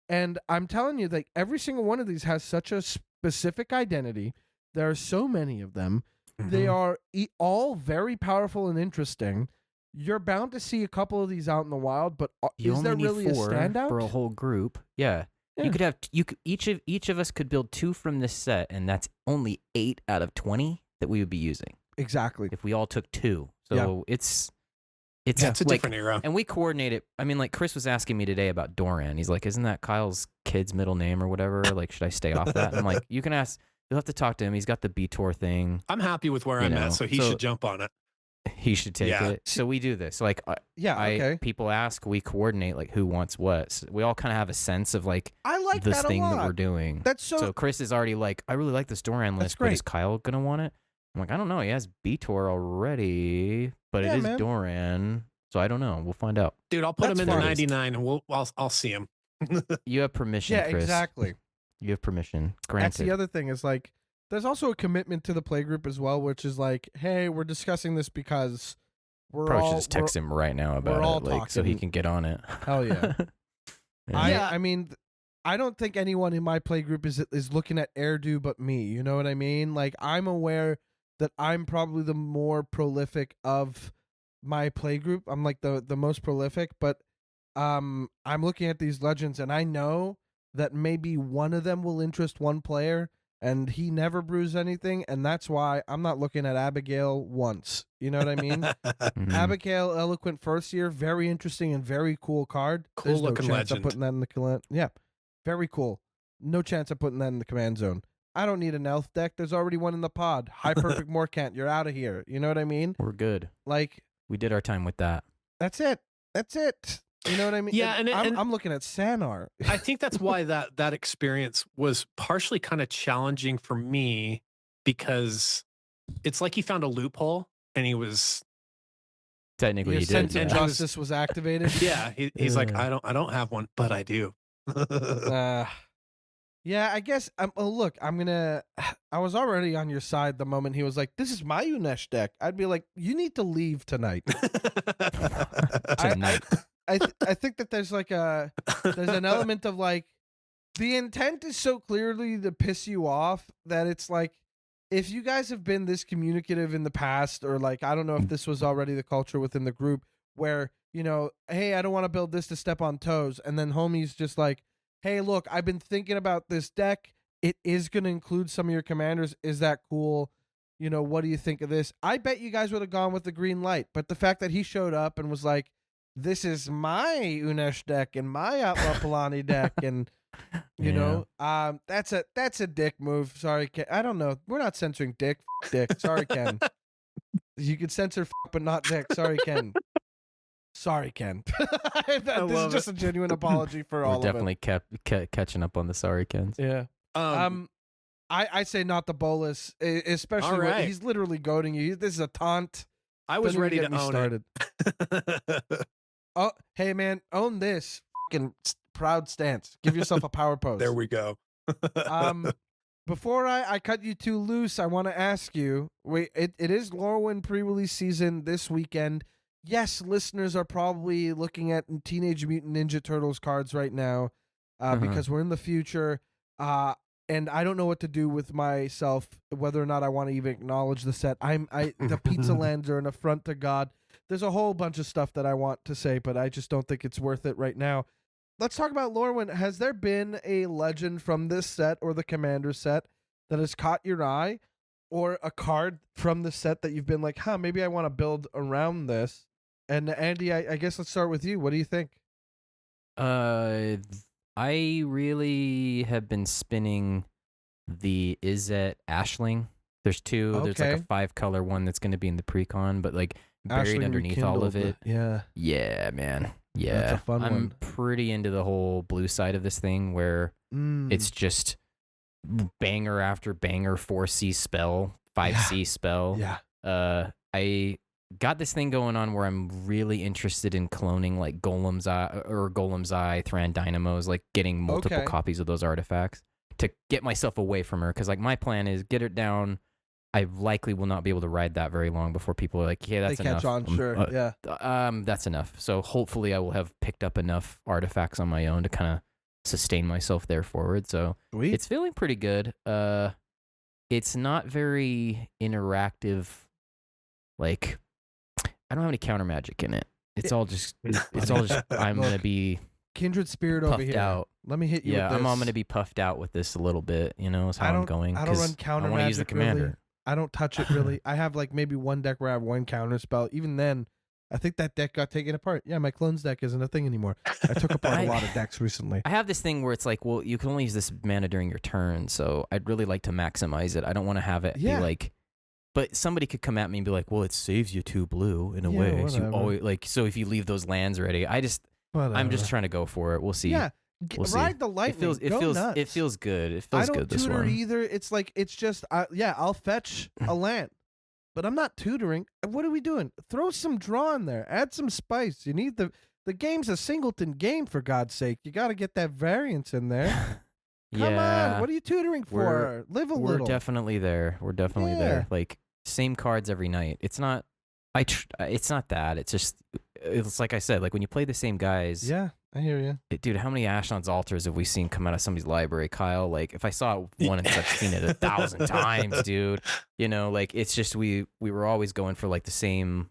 And I'm telling you, like, every single one of these has such a specific identity. There are so many of them. They are all very powerful and interesting. You're bound to see a couple of these out in the wild, but you is there only really need a 4 standout? for a whole group? Yeah. Yeah. You could have each of us could build 2 from this set, and that's only 8 out of 20 that we would be using Exactly. if we all took 2. So it's That's a like, different era. and we coordinate it. I mean, like Chris was asking me today about Doran. He's like, "Isn't that Kyle's kid's middle name or whatever? Like, should I stay off that?" And I'm like, "You can ask. You'll have to talk to him. He's got the B-Tor thing. I'm happy with where I'm at, so he should jump on it. He should take Yeah. it." So we do this. Like, Okay. people ask, we coordinate like who wants what. So we all kind of have a sense of like I like this that thing a lot. that we're doing. That's So Chris is already like, I really like this Doran That's list, but is great. Kyle gonna want it? I'm like, I don't know. He has B-Tor already, but Yeah, it is man. Doran. So I don't know. We'll find out. Dude, I'll put That's him in fine. the 99 and I'll see him. You have permission, Yeah, Chris. exactly. You have permission. That's Granted. the other thing is like, there's also a commitment to the playgroup as well, which is like, hey, we're discussing this because we're Probably all should just text him right now about all it, like, so he talking- can get on it. Hell yeah. Yeah. I mean, I don't think anyone in my playgroup is looking at Erdu but me. You know what I mean? Like, I'm aware that I'm probably the more prolific of my playgroup. I'm like the most prolific, but I'm looking at these legends and I know that maybe one of them will interest one player and he never brews anything, and that's why I'm not looking at Abigail once. You know what I mean? Mhm. Abigail, Eloquent First Year, very interesting and very cool card. Cool There's no looking chance legend. of putting that in the command. Yeah, very cool. No chance of putting that in the command zone. I don't need an elf deck. There's already one in the pod. High Perfect Morcant. You're out of here. You know what I mean? We're good. Like, We did our time with that. that's it. That's it. You know what I mean? Yeah, and I'm looking at Sanar. I think that's why that experience was partially kind of challenging for me, because it's like he found a loophole and he was Technically, Your he sense did. of Yeah. justice was activated. he's like, Yeah. I don't have one, but I do. Yeah, I guess. Look, I was already on your side the moment he was like, "This is my Unesh deck." I'd be like, "You need to leave tonight." Tonight. I think that there's an element of like, the intent is so clearly to piss you off that it's like, if you guys have been this communicative in the past, or like, I don't know if this was already the culture within the group where, hey, I don't want to build this to step on toes, and then homie's just like, hey, look, I've been thinking about this deck. It is going to include some of your commanders. Is that cool? What do you think of this? I bet you guys would have gone with the green light, but the fact that he showed up and was like, this is my Unesh deck and my Outlaw Palani deck, and that's a dick move. Sorry, Ken. I don't know. We're not censoring dick. Dick. Sorry, Ken. You could censor but not dick. Sorry, Ken. Sorry, Ken. This is just a genuine apology for all We're of definitely kept catching up on the sorry Kens. it. Yeah. I say not the bolus, especially All when right. he's literally goading you. This is a taunt. I was Don't even ready get to me own started. it. Oh, hey man, own this. Fucking proud stance. Give yourself a power pose. There we go. Before I cut you too loose, I want to ask you. It is Lorwyn pre-release season this weekend. Yes, listeners are probably looking at Teenage Mutant Ninja Turtles cards right now because we're in the future. and I don't know what to do with myself, whether or not I want to even acknowledge the set. The pizza lands are an affront to God. There's a whole bunch of stuff that I want to say, but I just don't think it's worth it right now. Let's talk about Lorwyn. Has there been a legend from this set or the Commander set that has caught your eye, or a card from the set that you've been like, maybe I want to build around this? And Andy, I guess let's start with you. What do you think? I really have been spinning the Izzet Ashling. There's two. Okay. There's like a 5-color one that's going to be in the pre-con, but like buried Ashling underneath all of it. Yeah. Yeah, man. Yeah. That's a fun I'm one. pretty into the whole blue side of this thing where it's just banger after banger 4C spell, 5C spell. Yeah. I got this thing going on where I'm really interested in cloning like Golem's Eye, Thran Dynamos, like getting multiple copies of those artifacts to get myself away from her. Because like my plan is get it down. I likely will not be able to ride that very long before people are like, yeah, that's enough. They catch on, sure. Yeah. That's enough. So hopefully I will have picked up enough artifacts on my own to kind of sustain myself there forward. So Sweet. It's feeling pretty good. It's not very interactive. Like, I don't have any counter magic in it. It's all just I'm going to be Kindred Spirit puffed over here. out. Let me hit you Yeah, with this. I'm going to be puffed out with this a little bit, is how I'm going. I don't run counter I want to use the magic, commander. really. I don't touch it really. I have like maybe one deck where I have one counter spell. Even then, I think that deck got taken apart. Yeah, my clones deck isn't a thing anymore. I took apart a lot of decks recently. I have this thing where it's like, well, you can only use this mana during your turn, so I'd really like to maximize it. I don't want to have it be like, but somebody could come at me and be like, well, it saves you 2 blue in a way. So you always so if you leave those lands ready, I'm just trying to go for it. We'll see. Yeah. We'll ride see. the lightning. It feels good. It feels I don't good this tutor one. either. It's like I'll fetch a land, but I'm not tutoring. What are we doing? Throw some draw in there. Add some spice. You need the game's a singleton game, for God's sake. You got to get that variance in there. Come on, what are you tutoring for? Live a little. We're definitely there. We're definitely there. Like same cards every night. It's not. It's not that. It's like I said. Like when you play the same guys. Yeah. I hear you. Dude, how many Ashnod's altars have we seen come out of somebody's library, Kyle? Like, if I saw one and such, seen it 1,000 times, dude. Like, it's just we were always going for, like, the same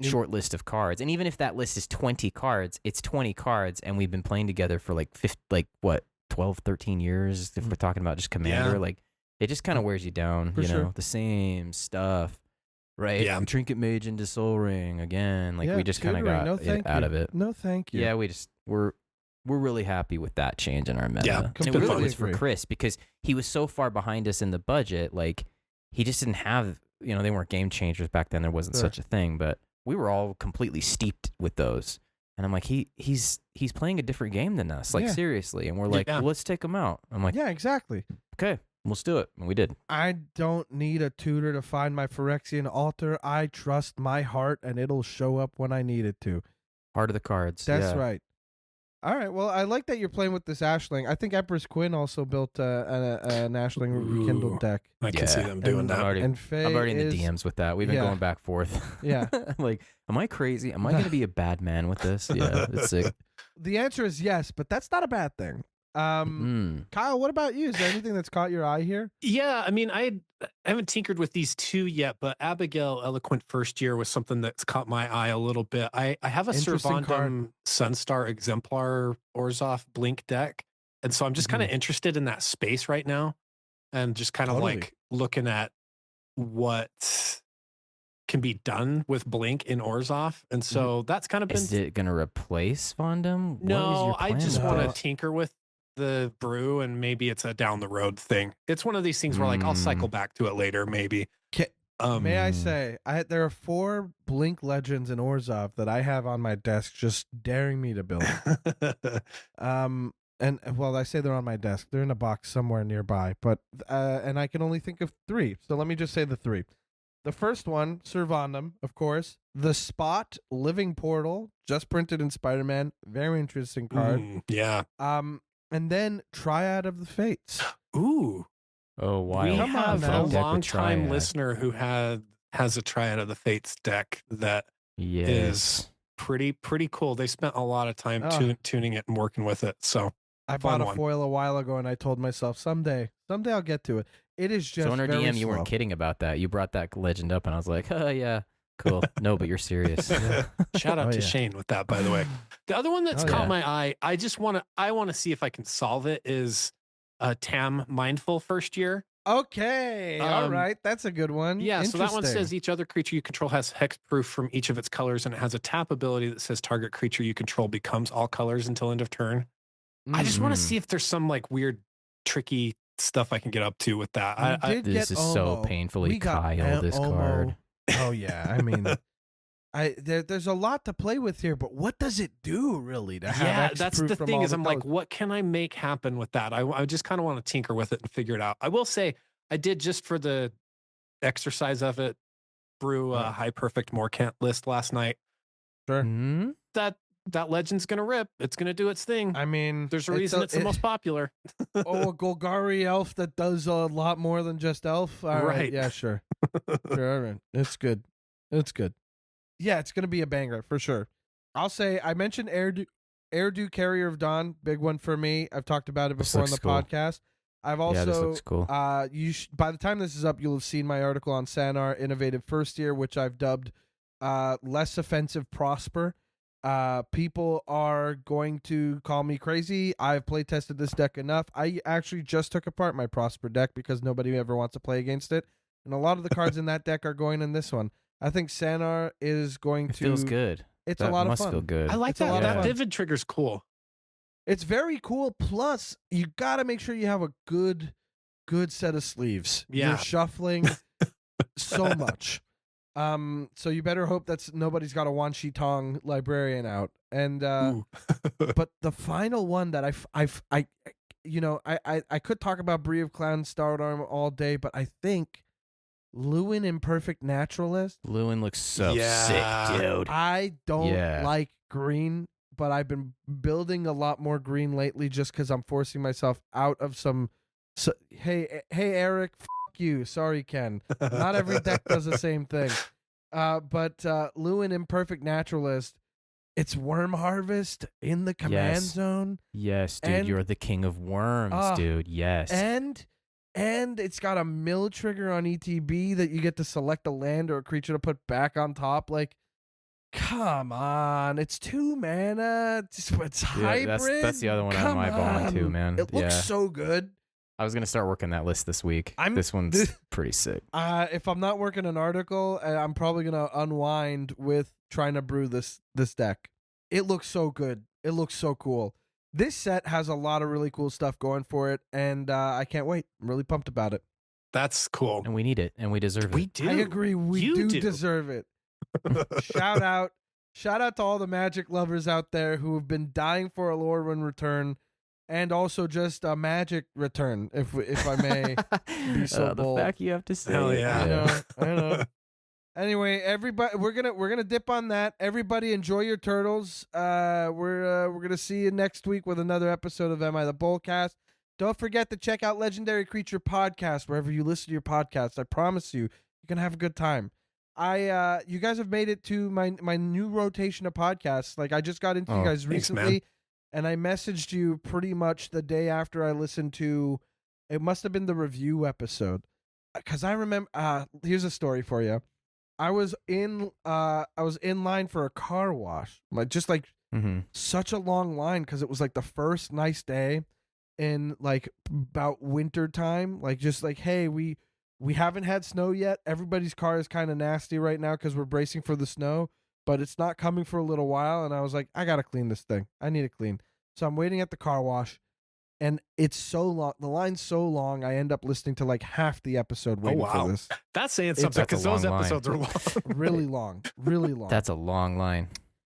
short list of cards. And even if that list is 20 cards, it's 20 cards, and we've been playing together for, like, 12, 13 years, if we're talking about just Commander. Yeah. Like, it just kind of wears you down, For sure. The same stuff. Right? Yeah. Trinket Mage into Soul Ring again. Like we just kind of got out of it. No, thank you. Yeah, we're really happy with that change in our meta. Yeah, and it really was agree. for Chris because he was so far behind us in the budget. Like he just didn't have, they weren't game changers back then. There wasn't such a thing, but we were all completely steeped with those. And I'm like, he's playing a different game than us. Like seriously. And we're like, well, let's take him out. I'm like, yeah, exactly. Okay. Let's do it. And we did. I don't need a tutor to find my Phyrexian altar. I trust my heart, and it'll show up when I need it to. Heart of the cards. That's right. All right. Well, I like that you're playing with this Ashling. I think Empress Quinn also built an Ashling rekindled deck. I can see them doing that. I'm already in the DMs with that. We've been going back and forth. Yeah. Like, am I crazy? Am I going to be a bad man with this? Yeah, it's sick. The answer is yes, but that's not a bad thing. Kyle, what about you? Is there anything that's caught your eye here? Yeah, I mean, I haven't tinkered with these two yet, but Abigail Eloquent First Year was something that's caught my eye a little bit. I have a Servandum Sunstar Exemplar Orzhov Blink deck, and so I'm just kind of interested in that space right now, and just kind of like looking at what can be done with Blink in Orzhov, and so that's kind of been. Is it going to replace Vondum? No, I just want to tinker with the brew, and maybe it's a down the road thing. It's one of these things where like I'll cycle back to it later, maybe. May I say, there are 4 Blink Legends in Orzhov that I have on my desk, just daring me to build. And well, I say they're on my desk. They're in a box somewhere nearby, but and I can only think of 3. So let me just say the 3. The first one, Servandum, of course. The Spot Living Portal, just printed in Spider-Man. Very interesting card. Yeah. And then Triad of the Fates. Ooh. Oh, wow. We have a long-time listener who has a Triad of the Fates deck that is pretty cool. They spent a lot of time tuning it and working with it. So I Fun bought a one. foil a while ago, and I told myself someday I'll get to it. It is just So in our very DM, you slow. weren't kidding about that. You brought that legend up, and I was like, oh, yeah, cool. No, but you're serious. Shout out Oh, to yeah. Shane with that, by the way. The other one that's Oh, caught yeah. my eye, I want to see if I can solve it, is Tam Mindful First Year. Okay, all Um, right, that's a good one. Yeah, so that one Interesting. says each other creature you control has hexproof from each of its colors, and it has a tap ability that says target creature you control becomes all colors until end of turn. I just want to Mm. see if there's some like weird, tricky stuff I can get up to with that. We did This get is so Omo. painfully We got Kyle, this Omo. card. Oh yeah, I mean, there's a lot to play with here, but what does it do really to have Yeah, X that's proof the from thing all is the I'm colors? like, what can I make happen with that? I just kind of want to tinker with it and figure it out. I will say I did, just for the exercise of it, brew a high perfect Morcant list last night. Sure. Hmm? That legend's gonna rip. It's gonna do its thing. I mean, There's a reason it's the most popular. a Golgari elf that does a lot more than just elf. All right. Right. Yeah, sure. Sure. All right. It's good. It's good. Yeah, it's gonna be a banger for sure. I'll say I mentioned Airdo Carrier of Dawn, big one for me. I've talked about it This before on the looks cool. podcast. I've Yeah, this also looks cool. by the time this is up, you'll have seen my article on Sanar Innovative First Year, which I've dubbed Less Offensive Prosper. People are going to call me crazy. I've play tested this deck enough. I actually just took apart my Prosper deck because nobody ever wants to play against it. And a lot of the cards in that deck are going in this one. I think Sanar is going It to feels good. It's That a lot of must fun. feel good. I like It's a lot that. of That fun. vivid trigger's cool. It's very cool. Plus, you got to make sure you have a good set of sleeves. Yeah. You're shuffling so much. So you better hope that's nobody's got a Wan Shi Tong librarian out. And Ooh. but the final one that I could talk about Bree of Clown Star Arm all day, but I think Lewin Imperfect Naturalist. Lewin looks so Yeah. sick, dude. I don't Yeah. like green, but I've been building a lot more green lately just because I'm forcing myself out of some. So, hey, Eric, you. Sorry, Ken. Not every deck does the same thing. But Lewin Imperfect Naturalist, it's Worm Harvest in the command Yes. zone. Yes, dude, And- you're the king of worms, dude. Yes. And it's got a mill trigger on ETB that you get to select a land or a creature to put back on top. Like, come on. It's 2 mana. It's hybrid. That's the other one on my bottom too, man. It looks Yeah. so good. I was gonna start working that list this week. This one's this- pretty sick. If I'm not working an article, I'm probably gonna unwind with trying to brew this deck. It looks so good. It looks so cool. This set has a lot of really cool stuff going for it, and I can't wait. I'm really pumped about it. That's cool. And we need it, and we deserve We it. do. I agree. We You do deserve it. Shout out to all the Magic lovers out there who have been dying for a Lorwyn return, and also just a Magic return, if I may. Be so the bold. fact you have to say Hell it. yeah. I know. Anyway, everybody, we're gonna dip on that. Everybody, enjoy your turtles. We're gonna see you next week with another episode of Am I the Bolcast. Don't forget to check out Legendary Creature Podcast wherever you listen to your podcast. I promise you're gonna have a good time. You guys have made it to my new rotation of podcasts. Like, I just got into you guys thanks, recently, man. and I messaged you pretty much the day after I listened to. It must have been the review episode, because I remember. Here's a story for you. I was in line for a car wash, Mm-hmm. such a long line because it was like the first nice day in like about winter time. Like, just like, hey, we haven't had snow yet. Everybody's car is kind of nasty right now because we're bracing for the snow, but it's not coming for a little while. And I was like, I gotta clean this thing. I need to clean. So I'm waiting at the car wash, and it's so long. The line's so long. I end up listening to like half the episode waiting wow. for this. That's saying It's- something that's a because those long line. episodes are long. Really long. Really long. That's a long line.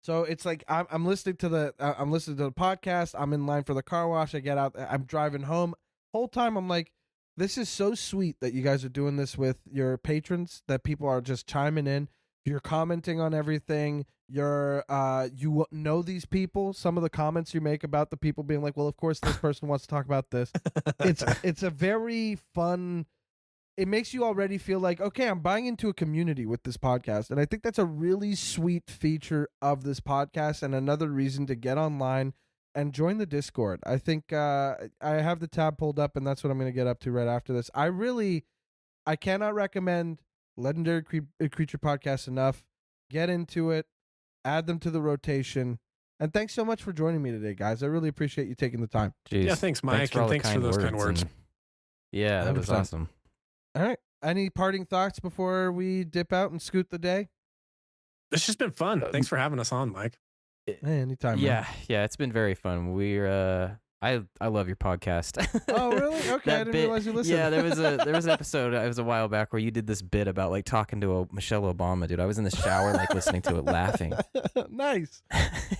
So it's like I'm listening to the podcast. I'm in line for the car wash. I get out. I'm driving home. Whole time I'm like, this is so sweet that you guys are doing this with your patrons. That people are just chiming in. You're commenting on everything. You know these people. Some of the comments you make about the people being like, well, of course this person wants to talk about this. It's a very fun. It makes you already feel like, okay, I'm buying into a community with this podcast. And I think that's a really sweet feature of this podcast, and another reason to get online and join the Discord. I think I have the tab pulled up, and that's what I'm going to get up to right after this. I cannot recommend Legendary Creature Podcast enough. Get into it, add them to the rotation. And thanks so much for joining me today, guys. I really appreciate you taking the time. Jeez. Yeah, thanks, Mike, and thanks for those kind words. Yeah, that was 100%. awesome. All right. Any parting thoughts before we dip out and scoot the day? It's just been fun. Thanks for having us on, Mike. Hey, anytime. Yeah, man. yeah, it's been very fun. I love your podcast. Oh, really? Okay, I didn't realize you listened. Yeah, there was an episode. It was a while back where you did this bit about like talking to Michelle Obama, dude. I was in the shower like listening to it, laughing. Nice.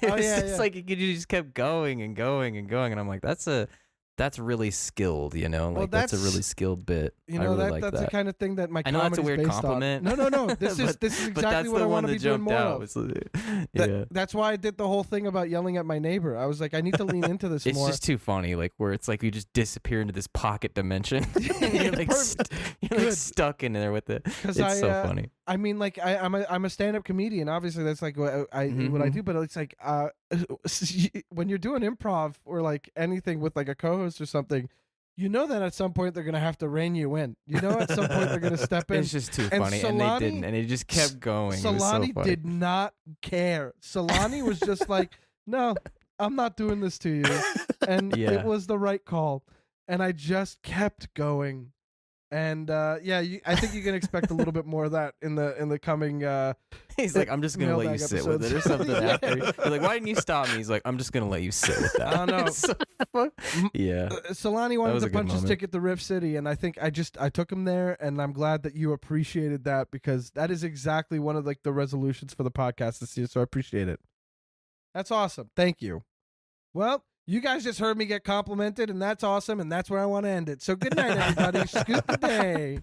It's like you just kept going and going and going, and I'm like, that's really skilled, you know. Well, like that's a really skilled bit. You know, that's the kind of thing that my I know that's a weird based compliment. On. No. This is exactly what I want to be doing more of. That's why I did the whole thing about yelling at my neighbor. I was like, I need to lean into this more. It's just too funny, like where it's like you just disappear into this pocket dimension. You're like stuck in there with it. It's so funny. I mean, like I'm a stand-up comedian. Obviously, that's like what I do. But it's like when you're doing improv or like anything with like a co-host or something, you know that at some point they're gonna have to rein you in. You know, at some point they're gonna step in. It's just too funny, and they didn't, and it just kept going. Celani so did not care. Celani was just like, "No, I'm not doing this to you," and it was the right call. And I just kept going. And I think you can expect a little bit more of that in the coming. He's like, I'm just gonna let you sit with it or something. After you're like, why didn't you stop me? He's like, I'm just gonna let you sit with that. I don't know. So yeah, Celani wanted to punch his ticket to Rift City, and I think I took him there, and I'm glad that you appreciated that because that is exactly one of like the resolutions for the podcast this year. So I appreciate it. That's awesome. Thank you. Well. You guys just heard me get complimented, and that's awesome, and that's where I want to end it. So good night, everybody. Scoot the day.